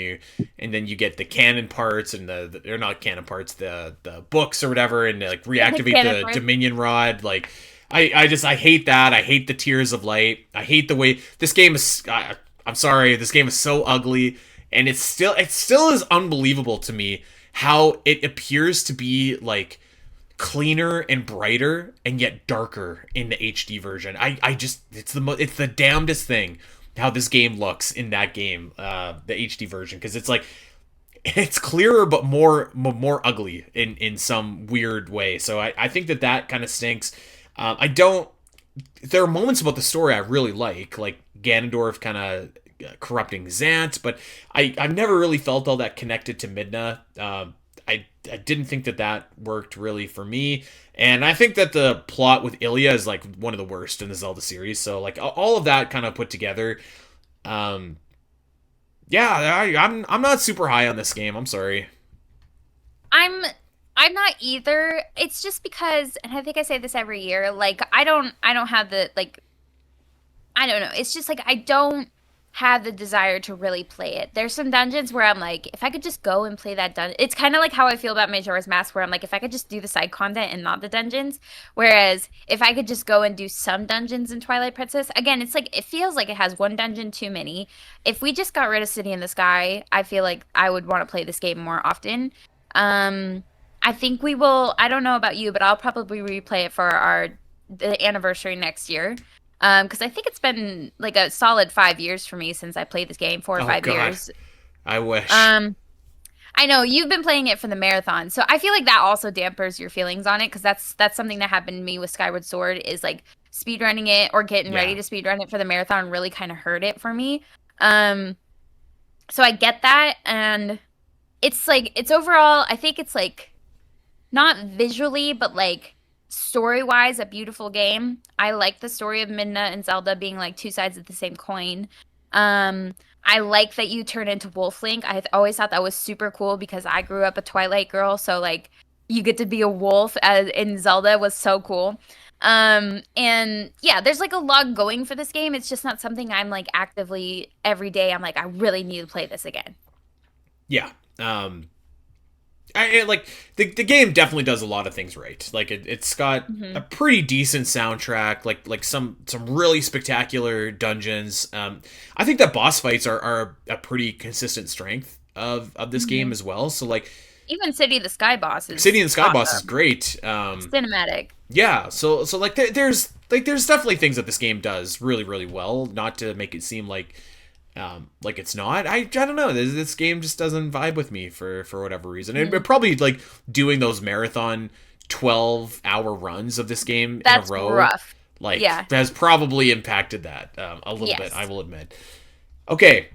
then you get the cannon parts and or not cannon parts, the books or whatever, and like reactivate the Dominion rod. Like I hate that. I hate the Tears of Light. I hate the way this game is. I'm sorry, this game is so ugly, and it still is unbelievable to me how it appears to be like cleaner and brighter and yet darker in the HD version. I just it's the damnedest thing how this game looks in that game, the HD version, because it's like it's clearer but more ugly in some weird way. So I think that kind of stinks. I don't. There are moments about the story I really like Ganondorf kind of corrupting Zant, but I've never really felt all that connected to Midna. I didn't think that worked really for me, and I think that the plot with Ilya is like one of the worst in the Zelda series. So like all of that kind of put together, yeah, I'm not super high on this game. I'm sorry. I'm not either. It's just because, and I think I say this every year, like I don't have the like I don't know. It's just like I don't have the desire to really play it. There's some dungeons where I'm like, if I could just go and play that dungeon. It's kind of like how I feel about Majora's Mask, where I'm like, if I could just do the side content and not the dungeons. Whereas if I could just go and do some dungeons in Twilight Princess, again, it's like it feels like it has one dungeon too many. If we just got rid of City in the Sky, I feel like I would want to play this game more often. I think we will. I don't know about you, but I'll probably replay it for the anniversary next year. Because I think it's been like a solid 5 years for me since I played this game, 4 or 5 years. I wish. I know you've been playing it for the marathon, so I feel like that also dampers your feelings on it, because that's something that happened to me with Skyward Sword, is like speedrunning it or getting ready to speedrun it for the marathon really kind of hurt it for me. So I get that, and it's like it's overall, I think it's like not visually, but like story-wise, a beautiful game. I like the story of Midna and Zelda being like two sides of the same coin. I like that you turn into Wolf Link. I always thought that was super cool because I grew up a Twilight girl, so like you get to be a wolf in Zelda was so cool. And yeah, there's like a lot going for this game. It's just not something I'm like actively every day. I'm like, I really need to play this again. Yeah. I like the game definitely does a lot of things right. Like it's got a pretty decent soundtrack, like some really spectacular dungeons. I think that boss fights are a pretty consistent strength of this game as well. So like even City of the Sky boss is boss is great. Cinematic. Yeah, so like there's definitely things that this game does really really well. Not to make it seem like it's not. I don't know. This game just doesn't vibe with me for whatever reason. It probably like doing those marathon 12-hour runs of this game in a row. Rough. Like has probably impacted that a little bit. I will admit. Okay,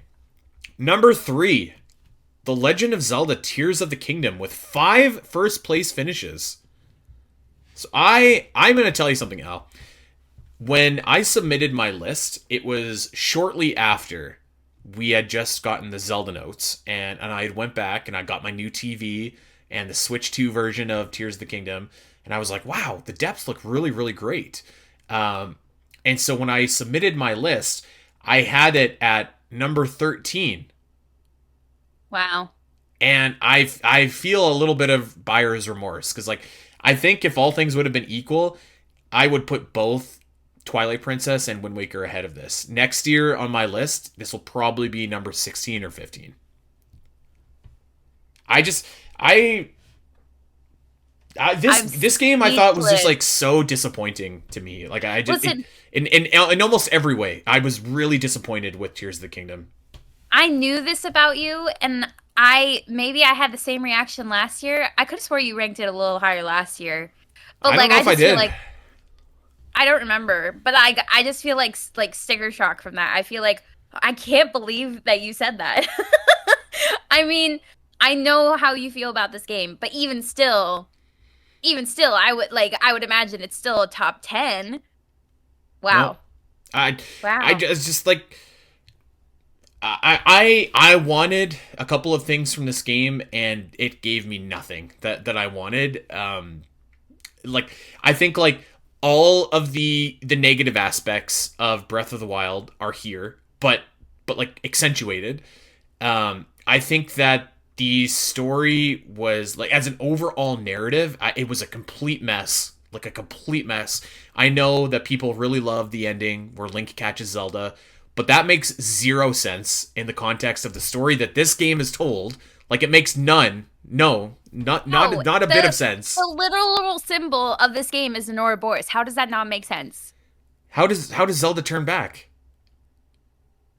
number 3, The Legend of Zelda: Tears of the Kingdom, with 5 first place finishes. So I'm gonna tell you something, Al. When I submitted my list, it was shortly after we had just gotten the Zelda notes, and I went back and I got my new TV and the Switch 2 version of Tears of the Kingdom, and I was like, wow, the depths look really, really great. And so when I submitted my list, I had it at number 13. Wow. And I feel a little bit of buyer's remorse, because like I think if all things would have been equal, I would put both Twilight Princess and Wind Waker ahead of this. Next year on my list, this will probably be number 16 or 15. This game I thought was just like so disappointing to me. Like I just in almost every way, I was really disappointed with Tears of the Kingdom. I knew this about you, and maybe I had the same reaction last year. I could have swore you ranked it a little higher last year, but I don't know if I did. Feel like I don't remember, but I just feel like sticker shock from that. I feel like I can't believe that you said that. I mean, I know how you feel about this game, but even still, I would imagine it's still a top 10. Wow. No, I just like I wanted a couple of things from this game, and it gave me nothing that I wanted. Like I think like all of the negative aspects of Breath of the Wild are here. but like accentuated. I think that the story was like, as an overall narrative, it was a complete mess, like a complete mess. I know that people really love the ending where Link catches Zelda, but that makes zero sense in the context of the story that this game is told. Like, it makes none, no, No, not a bit of sense. the literal symbol of this game is an Ouroboros. How does that not make sense? How does Zelda turn back?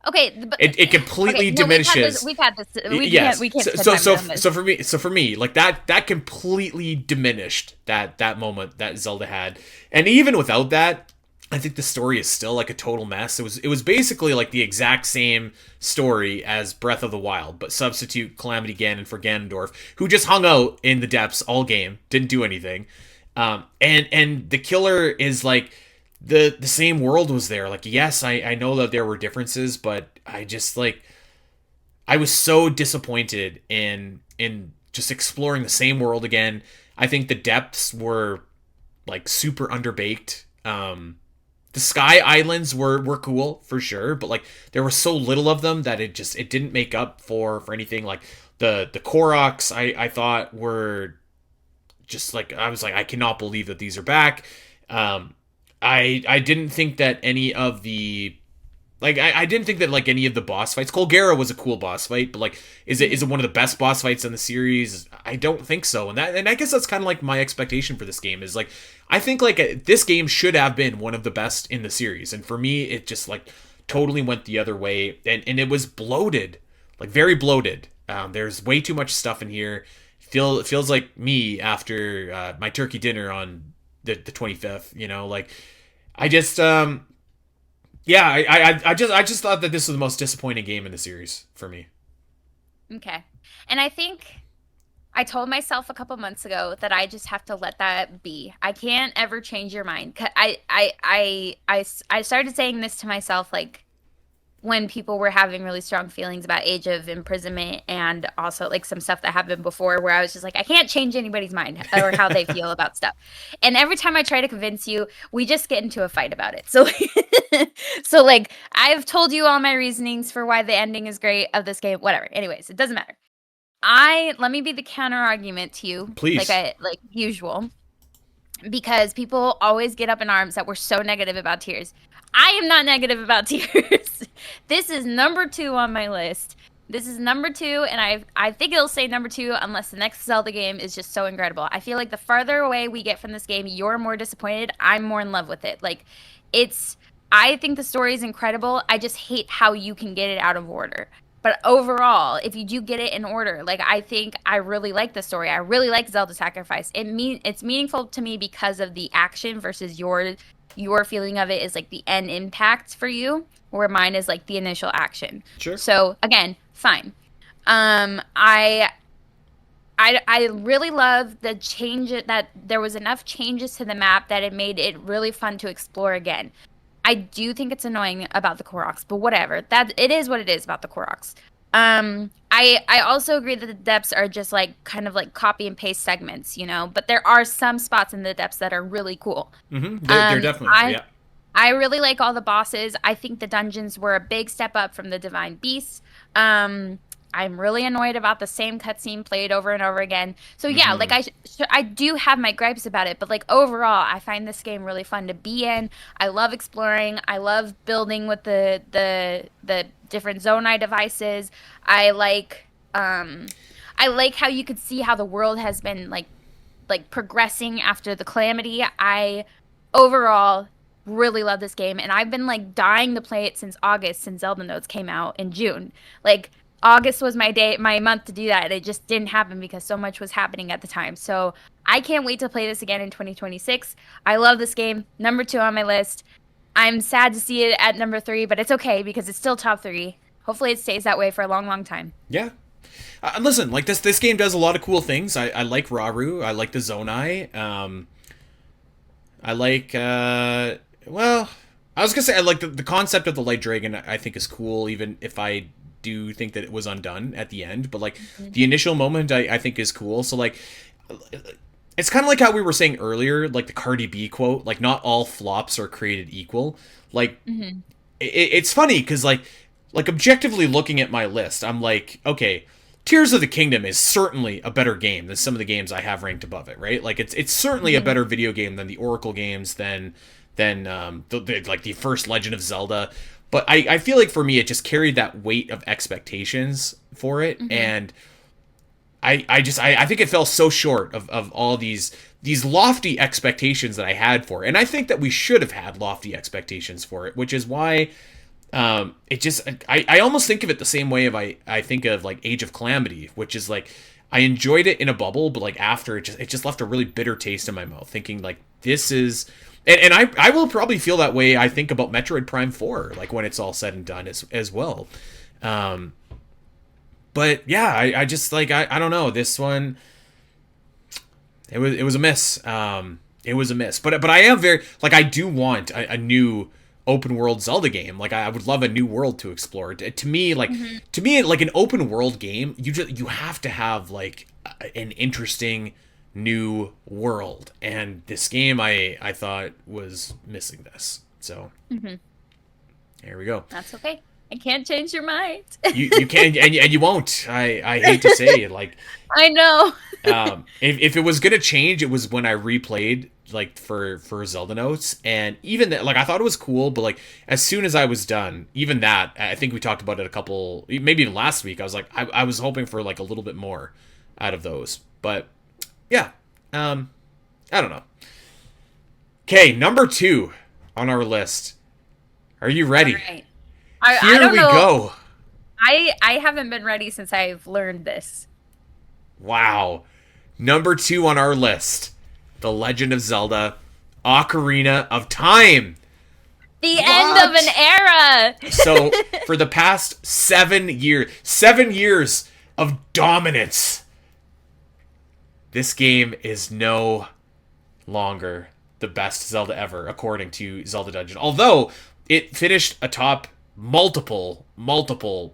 Okay, but It okay, completely no, diminishes. we've had this. Yes. We can't spend So time so on this. so for me, like that completely diminished that moment that Zelda had. And even without that, I think the story is still like a total mess. It was basically like the exact same story as Breath of the Wild, but substitute Calamity Ganon for Ganondorf, who just hung out in the depths all game, didn't do anything. And the killer is like the same world was there. Like, yes, I know that there were differences, but I just like I was so disappointed in just exploring the same world again. I think the depths were like super underbaked. The sky islands were cool for sure, but like there was so little of them that it didn't make up for anything. Like the Koroks, I thought were just like, I was like, I cannot believe that these are back. I didn't think that any of the like I didn't think that like any of the boss fights. Colgera was a cool boss fight, but like is it one of the best boss fights in the series? I don't think so. And I guess that's kind of like my expectation for this game is like I think like this game should have been one of the best in the series, and for me it just like totally went the other way, and it was bloated, like very bloated. There's way too much stuff in here. It feels like me after my turkey dinner on the 25th. Like I just yeah, I just thought that this was the most disappointing game in the series for me. Okay, and I think I told myself a couple months ago that I just have to let that be. I can't ever change your mind. I started saying this to myself like when people were having really strong feelings about age of imprisonment and also like some stuff that happened before where I was just like, I can't change anybody's mind or how they feel about stuff. And every time I try to convince you, we just get into a fight about it. So, so like I've told you all my reasonings for why the ending is great of this game, whatever. Anyways, it doesn't matter. Let me be the counter argument to you, Please. like usual, because people always get up in arms that we're so negative about tears. I am not negative about tears. This is number 2 on my list. This is number 2, and I think it'll say number 2 unless the next Zelda game is just so incredible. I feel like the farther away we get from this game, you're more disappointed. I'm more in love with it. Like, I think the story is incredible. I just hate how you can get it out of order. But overall, if you do get it in order, like I think I really like the story. I really like Zelda Sacrifice. It's meaningful to me because of the action versus your feeling of it is like the end impact for you, where mine is like the initial action. Sure. So again, fine. I really love the change that there was enough changes to the map that it made it really fun to explore again. I do think it's annoying about the Koroks, but whatever. That it is what it is about the Koroks. I also agree that the depths are just like kind of like copy and paste segments, but there are some spots in the depths that are really cool. They're definitely yeah. I really like all the bosses. I think the dungeons were a big step up from the Divine Beasts. I'm really annoyed about the same cutscene played over and over again. So yeah, like I do have my gripes about it, but like overall, I find this game really fun to be in. I love exploring. I love building with the different Zonai devices. I like how you could see how the world has been like progressing after the calamity. I overall really love this game, and I've been like dying to play it since August, since Zelda Notes came out in June. Like August was my month to do that, and it just didn't happen because so much was happening at the time. So I can't wait to play this again in 2026. I love this game. Number 2 on my list. I'm sad to see it at number 3, but it's okay because it's still top 3. Hopefully it stays that way for a long, long time. Yeah. Listen, like this game does a lot of cool things. I like Raru. I like the Zonai. I like well, I was gonna say I like the concept of the Light Dragon. I think is cool, even if I do think that it was undone at the end. But like the initial moment, I think is cool. So like, it's kind of like how we were saying earlier, like the Cardi B quote, like not all flops are created equal. Like it's funny because like like objectively looking at my list, I'm like, okay, Tears of the Kingdom is certainly a better game than some of the games I have ranked above it, right? Like it's certainly a Mhm. better video game than the Oracle games, than like the first Legend of Zelda. But I feel like for me it just carried that weight of expectations for it, Mhm. and I think it fell so short of all these lofty expectations that I had for it. And I think that we should have had lofty expectations for it, which is why it just I almost think of it the same way I think of like Age of Calamity, which is like I enjoyed it in a bubble, but like after it just left a really bitter taste in my mouth, thinking like this is and I will probably feel that way I think about Metroid Prime 4, like when it's all said and done as well. Um but yeah, I just like I don't know, this one it was a miss. It was a miss. But I am very like I do want a new open world Zelda game. Like I would love a new world to explore. Mhm. To me like an open world game, you have to have like an interesting new world. And this game I thought was missing this. So Mhm. there we go. That's okay. I can't change your mind. You can and you won't. I hate to say it. Like I know. if it was gonna change, it was when I replayed like for Zelda Notes, and even that, like I thought it was cool, but like as soon as I was done, even that, I think we talked about it a couple, maybe even last week. I was like, I was hoping for like a little bit more out of those, but yeah, um, I don't know. Okay, number 2 on our list. Are you All ready? right. I Here don't we know. go. I haven't been ready since I've learned this. Wow. Number 2 on our list, The Legend of Zelda Ocarina of Time. The end of an What? era. So, for the past 7 years of dominance, this game is no longer the best Zelda ever, according to Zelda Dungeon. Although, it finished atop multiple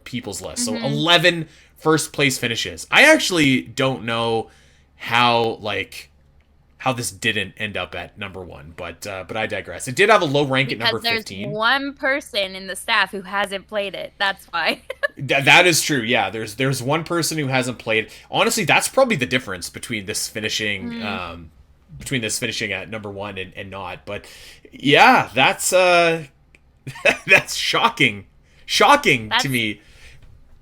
people's lists. So, Mhm. 11 first place finishes. I actually don't know how, like, how this didn't end up at number 1, but I digress. It did have a low rank at Because number there's 15. one person in the staff who hasn't played it. That's why. That is true. Yeah, there's one person who hasn't played. Honestly, that's probably the difference Mm. between this finishing at number 1 and not. But yeah, that's that's shocking to That's. me.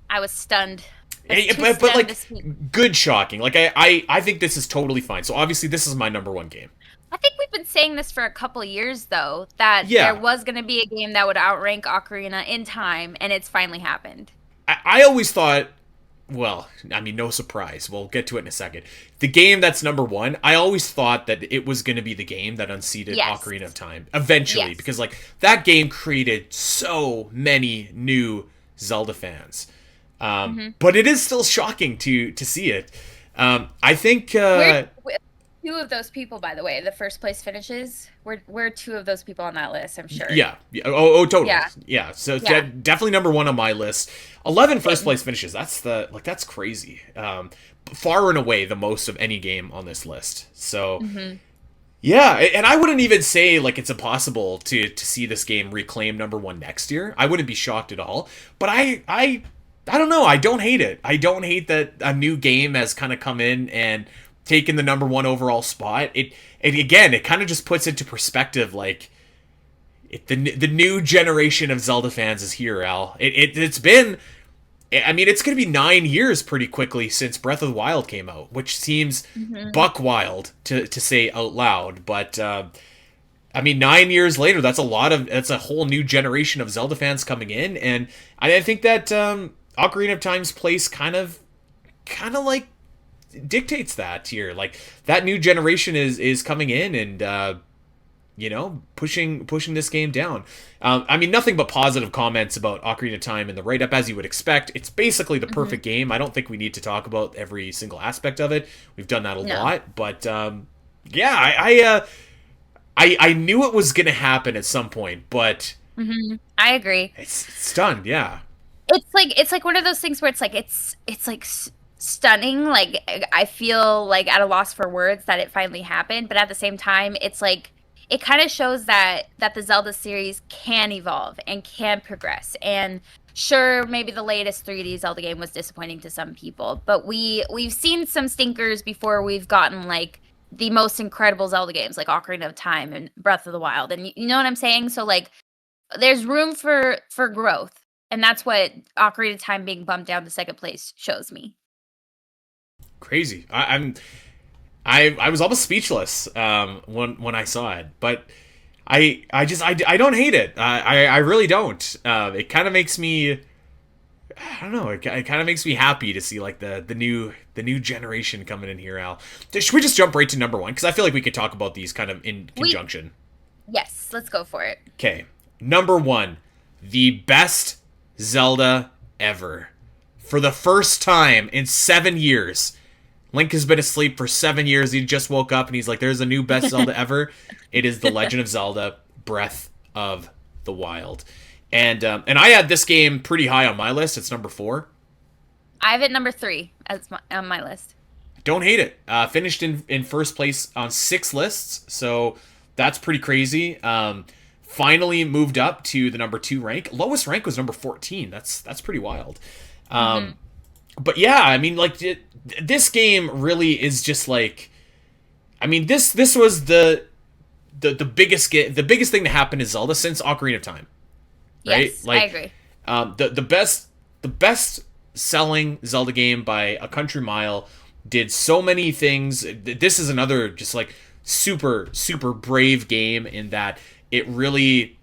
I was stunned. I was too But stunned to like speak. good shocking. Like I think this is totally fine. So obviously this is my number 1 game. I think we've been saying this for a couple of years, though, that there Yeah, was going to be a game that would outrank Ocarina in time, and it's finally happened. I always thought, well, I mean, no surprise. We'll get to it in a second. The game that's number 1, I always thought that it was going to be the game that unseated Yes. Ocarina of Time eventually, Yes. because like that game created so many new Zelda fans. Hmm. But it is still shocking to see it. I think, We're two of those people, by the way. The first place finishes. We're two of those people on that list. I'm sure. yeah, oh, totally, Yeah. yeah. So Yeah. definitely number 1 on my list. 11 first Same. place finishes. That's crazy. Far and away the most of any game on this list. So Hmm. yeah, and I wouldn't even say like it's impossible to see this game reclaim number 1 next year. I wouldn't be shocked at all. But I don't know. I don't hate it. I don't hate that a new game has kind of come in and taken the number 1 overall spot. It again, it kind of just puts into perspective like the new generation of Zelda fans is here, Al. It's been, I mean, it's going to be 9 years pretty quickly since Breath of the Wild came out, which seems Hmm. buck wild to say out loud. But I mean, 9 years later, that's a whole new generation of Zelda fans coming in, and I think that Ocarina of Time's place kind of like dictates that here. Like that new generation is coming in and pushing this game down. I mean, nothing but positive comments about Ocarina of Time in the write up, as you would expect. It's basically the Hmm. perfect game. I don't think we need to talk about every single aspect of it. We've done that a No. lot, but yeah, I knew it was gonna happen at some point, but Hmm. I agree. it's stunned. Yeah, It's like one of those things where it's like stunning. Like I feel like at a loss for words that it finally happened, but at the same time, it's like it kind of shows that the Zelda series can evolve and can progress. And Sure, maybe the latest 3D Zelda game was disappointing to some people, but we've seen some stinkers before we've gotten like the most incredible Zelda games like Ocarina of Time and Breath of the Wild. And you know what I'm saying? So like there's room for growth. And that's what Ocarina of Time being bumped down to second place shows me. Crazy. I was almost speechless when I saw it, but I don't hate it. I really don't. It kind of makes me, I don't know. It kind of makes me happy to see like the new generation coming in here. Al, should we just jump right to number one? Because I feel like we could talk about these kind of in conjunction. Yes, let's go for it. Okay, number one, the best Zelda ever. For the first time in 7 years, Link has been asleep for 7 years. He just woke up and he's like, there's a new best Zelda ever. It is The Legend of Zelda Breath of the Wild. And I had this game pretty high on my list. It's number 4. I have it number 3 on my list. Don't hate it. Finished in first place on 6 lists. So that's pretty crazy. Finally moved up to the number 2 rank. Lowest rank was number 14. That's pretty wild. But yeah, I mean, like this game really is just like, I mean, this was the biggest the biggest thing to happen to Zelda since Ocarina of Time, right? Yes, like, I agree. The best selling Zelda game by a country mile, did so many things. This is another just like super brave game in that it really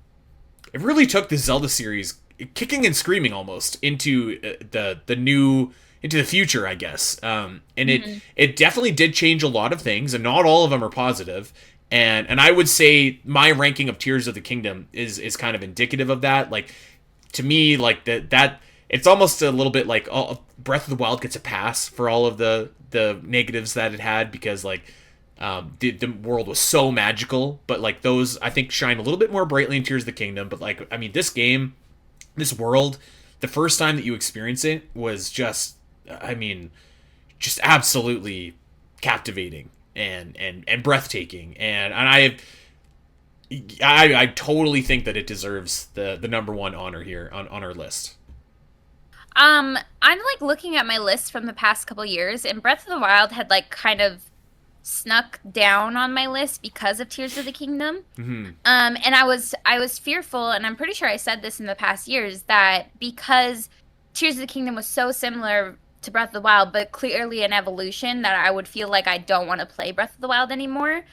took the Zelda series kicking and screaming almost into into the future, I guess. And it definitely did change a lot of things, and not all of them are positive. And I would say my ranking of Tears of the Kingdom is kind of indicative of that. Like, to me, like that it's almost a little bit like Breath of the Wild gets a pass for all of the negatives that it had, because like the world was so magical, but like those I think shine a little bit more brightly in Tears of the Kingdom. But like, I mean, this game, this world, the first time that you experience it was just, I mean, just absolutely captivating and breathtaking. And I totally think that it deserves the number 1 honor here on our list. I'm like looking at my list from the past couple years, and Breath of the Wild had like kind of snuck down on my list because of Tears of the Kingdom. And I was fearful, and I'm pretty sure I said this in the past years, that because Tears of the Kingdom was so similar to Breath of the Wild, but clearly an evolution, that I would feel like I don't want to play Breath of the Wild anymore.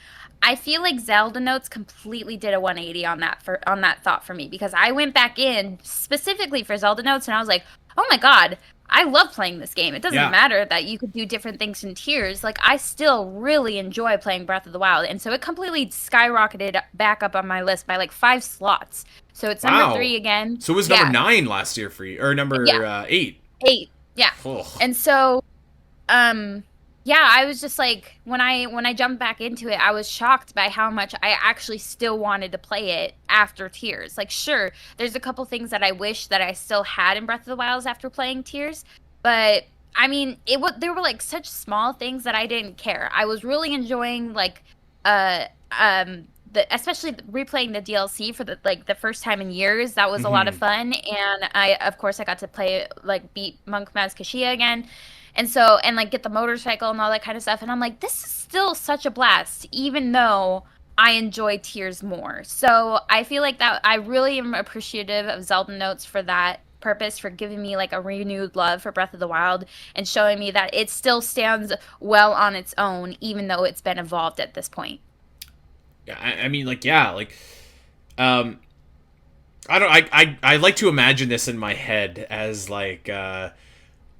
I feel like Zelda Notes completely did a 180 on that thought for me, because I went back in specifically for Zelda Notes and I was like, oh my god, I love playing this game. It doesn't matter that you could do different things in Tears. Like, I still really enjoy playing Breath of the Wild. And so it completely skyrocketed back up on my list by like 5 slots. So it's number 3 again. So it was number 9 last year for you, or number 8. 8, yeah. And so, yeah, I was just like, when I jumped back into it, I was shocked by how much I actually still wanted to play it after Tears. Like, sure, there's a couple things that I wish that I still had in Breath of the Wild after playing Tears, but I mean, there were like such small things that I didn't care. I was really enjoying like especially replaying the DLC for the first time in years. That was a lot of fun, and I got to play like beat Monk Maz Kashia again. And so, and like get the motorcycle and all that kind of stuff. And I'm like, this is still such a blast, even though I enjoy Tears more. So I feel like that I really am appreciative of Zelda Notes for that purpose, for giving me like a renewed love for Breath of the Wild and showing me that it still stands well on its own, even though it's been evolved at this point. Yeah, I mean, like, yeah, like, I like to imagine this in my head as like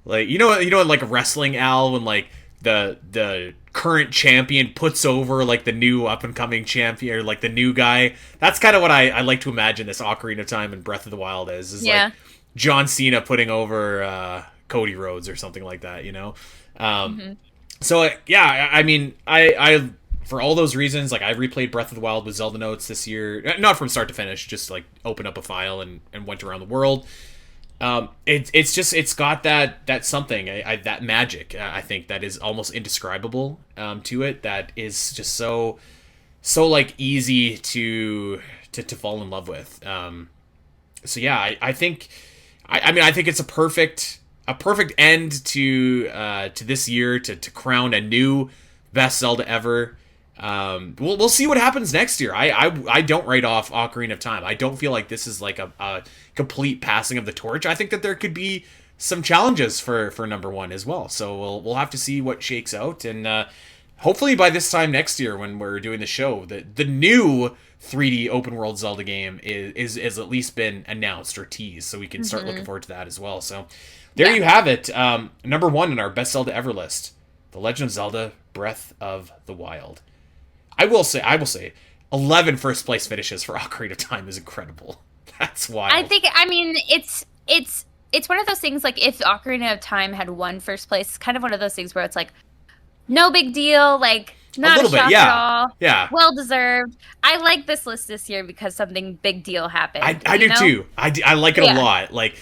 you know, like a wrestling, Al, when like the current champion puts over like the new up and coming champion, or like the new guy. That's kind of what I like to imagine this Ocarina of Time and Breath of the Wild is like John Cena putting over Cody Rhodes or something like that, you know. So yeah, I mean, I for all those reasons, like, I replayed Breath of the Wild with Zelda Notes this year, not from start to finish, just like opened up a file and went around the world. It's got that something, that magic, I think, that is almost indescribable to it, that is just so like easy to fall in love with. So yeah, I think I mean, I think it's a perfect end to this year to crown a new best Zelda ever. We'll see what happens next year. I don't write off Ocarina of Time. I don't feel like this is like a complete passing of the torch. I think that there could be some challenges for number one as well. So we'll have to see what shakes out, and hopefully by this time next year when we're doing the show, the new 3D open world Zelda game is at least been announced or teased, so we can start looking forward to that as well. So there you have it. Number one in our best Zelda ever list, The Legend of Zelda: Breath of the Wild. I will say 11 first place finishes for Ocarina of Time is incredible. That's wild. I mean, it's one of those things, like, if Ocarina of Time had won first place, it's kind of one of those things where it's like, no big deal, like, not a shock at all. Yeah. Well deserved. I like this list this year because something big deal happened. I do too. I like it a lot. Like,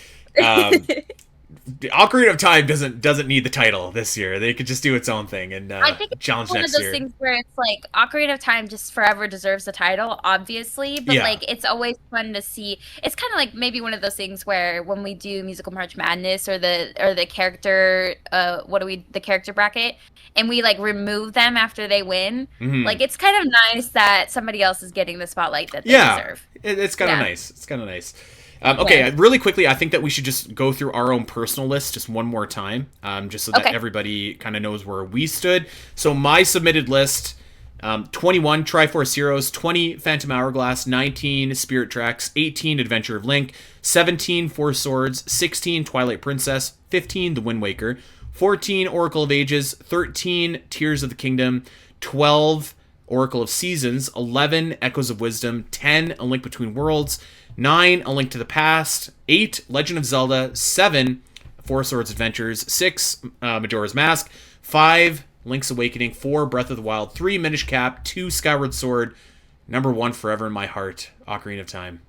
Ocarina of Time doesn't need the title this year. They could just do its own thing and I think it's challenge one next of those year. things where it's like Ocarina of Time just forever deserves the title, obviously, but like it's always fun to see. It's kind of like maybe one of those things where when we do Musical March Madness or the character the character bracket, and we like remove them after they win, like it's kind of nice that somebody else is getting the spotlight that they deserve. It's kind of nice. It's kind of nice. Okay, really quickly, I think that we should just go through our own personal list just one more time, just so that everybody kind of knows where we stood. So my submitted list, 21 Triforce Heroes, 20 Phantom Hourglass, 19 Spirit Tracks, 18 Adventure of Link, 17 Four Swords, 16 Twilight Princess, 15 The Wind Waker, 14 Oracle of Ages, 13 Tears of the Kingdom, 12 Oracle of Seasons, 11 Echoes of Wisdom, 10 A Link Between Worlds, 9 A Link to the Past, 8 Legend of Zelda, 7 Four Swords Adventures, 6 Majora's Mask, 5 Link's Awakening, 4 Breath of the Wild, 3 Minish Cap, 2 Skyward Sword, number 1 forever in my heart, Ocarina of Time.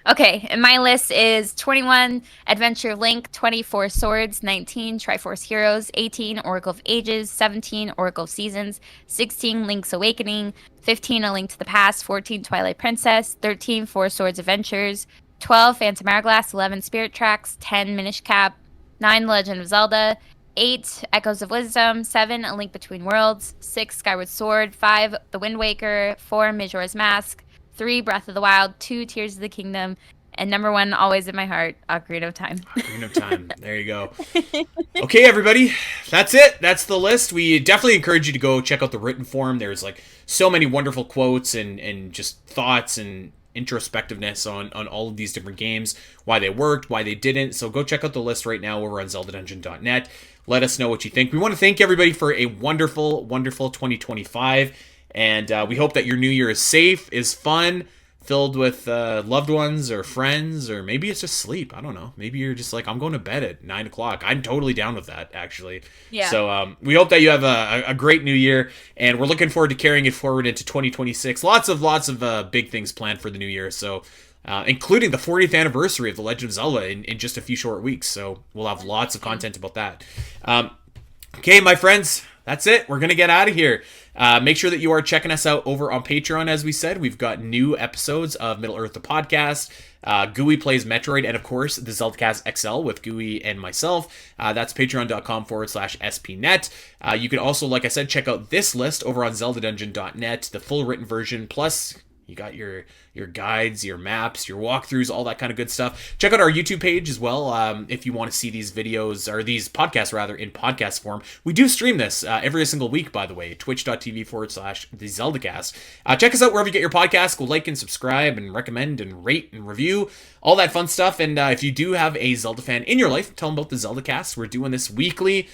Okay, and my list is 21 Adventure of Link, 24 Swords, 19 Triforce Heroes, 18 Oracle of Ages, 17 Oracle of Seasons, 16 Link's Awakening, 15 A Link to the Past, 14 Twilight Princess, 13 Four Swords Adventures, 12 Phantom Hourglass, 11 Spirit Tracks, 10 Minish Cap, 9 Legend of Zelda, 8 Echoes of Wisdom, 7 A Link Between Worlds, 6 Skyward Sword, 5 The Wind Waker, 4 Majora's Mask, 3 Breath of the Wild, 2 Tears of the Kingdom, and number 1 always in my heart, Ocarina of Time. Ocarina of Time. There you go. Okay, everybody. That's it. That's the list. We definitely encourage you to go check out the written form. There's like so many wonderful quotes and just thoughts and introspectiveness on all of these different games, why they worked, why they didn't. So go check out the list right now over on zeldadungeon.net. Let us know what you think. We want to thank everybody for a wonderful, wonderful 2025. And we hope that your new year is safe, is fun, filled with loved ones or friends, or maybe it's just sleep. I don't know. Maybe you're just like, I'm going to bed at 9 o'clock. I'm totally down with that, actually. Yeah. So we hope that you have a great new year, and we're looking forward to carrying it forward into 2026. Lots of big things planned for the new year. So including the 40th anniversary of The Legend of Zelda in just a few short weeks. So we'll have lots of content about that. Okay, my friends, that's it. We're going to get out of here. Make sure that you are checking us out over on Patreon. As we said, we've got new episodes of Middle Earth the Podcast, Gooey Plays Metroid, and of course, the Zelda Cast XL with Gooey and myself. That's patreon.com/spnet. You can also, like I said, check out this list over on zeldadungeon.net, the full written version, plus you got your guides, your maps, your walkthroughs, all that kind of good stuff. Check out our YouTube page as well if you want to see these videos, or these podcasts rather, in podcast form. We do stream this every single week, by the way, twitch.tv/the Zelda Cast. Check us out wherever you get your podcasts. Go like and subscribe and recommend and rate and review, all that fun stuff. And if you do have a Zelda fan in your life, tell them about the Zelda Cast. We're doing this weekly.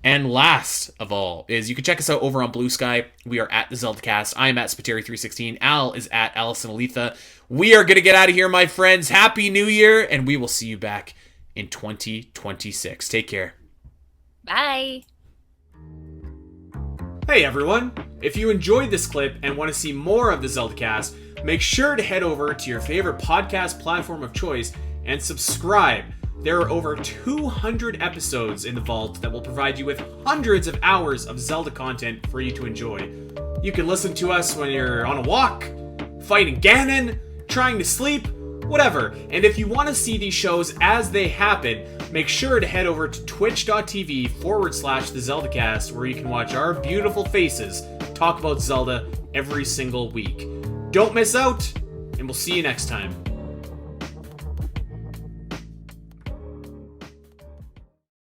And last of all is you can check us out over on Blue Sky. We are at the Zelda Cast. I am at Spiteri316. Al is at Allison Aletha. We are going to get out of here, my friends. Happy New Year, and we will see you back in 2026. Take care. Bye. Hey, everyone. If you enjoyed this clip and want to see more of the Zelda Cast, make sure to head over to your favorite podcast platform of choice and subscribe. There are over 200 episodes in the vault that will provide you with hundreds of hours of Zelda content for you to enjoy. You can listen to us when you're on a walk, fighting Ganon, trying to sleep, whatever. And if you want to see these shows as they happen, make sure to head over to twitch.tv/the Zelda Cast, where you can watch our beautiful faces talk about Zelda every single week. Don't miss out, and we'll see you next time.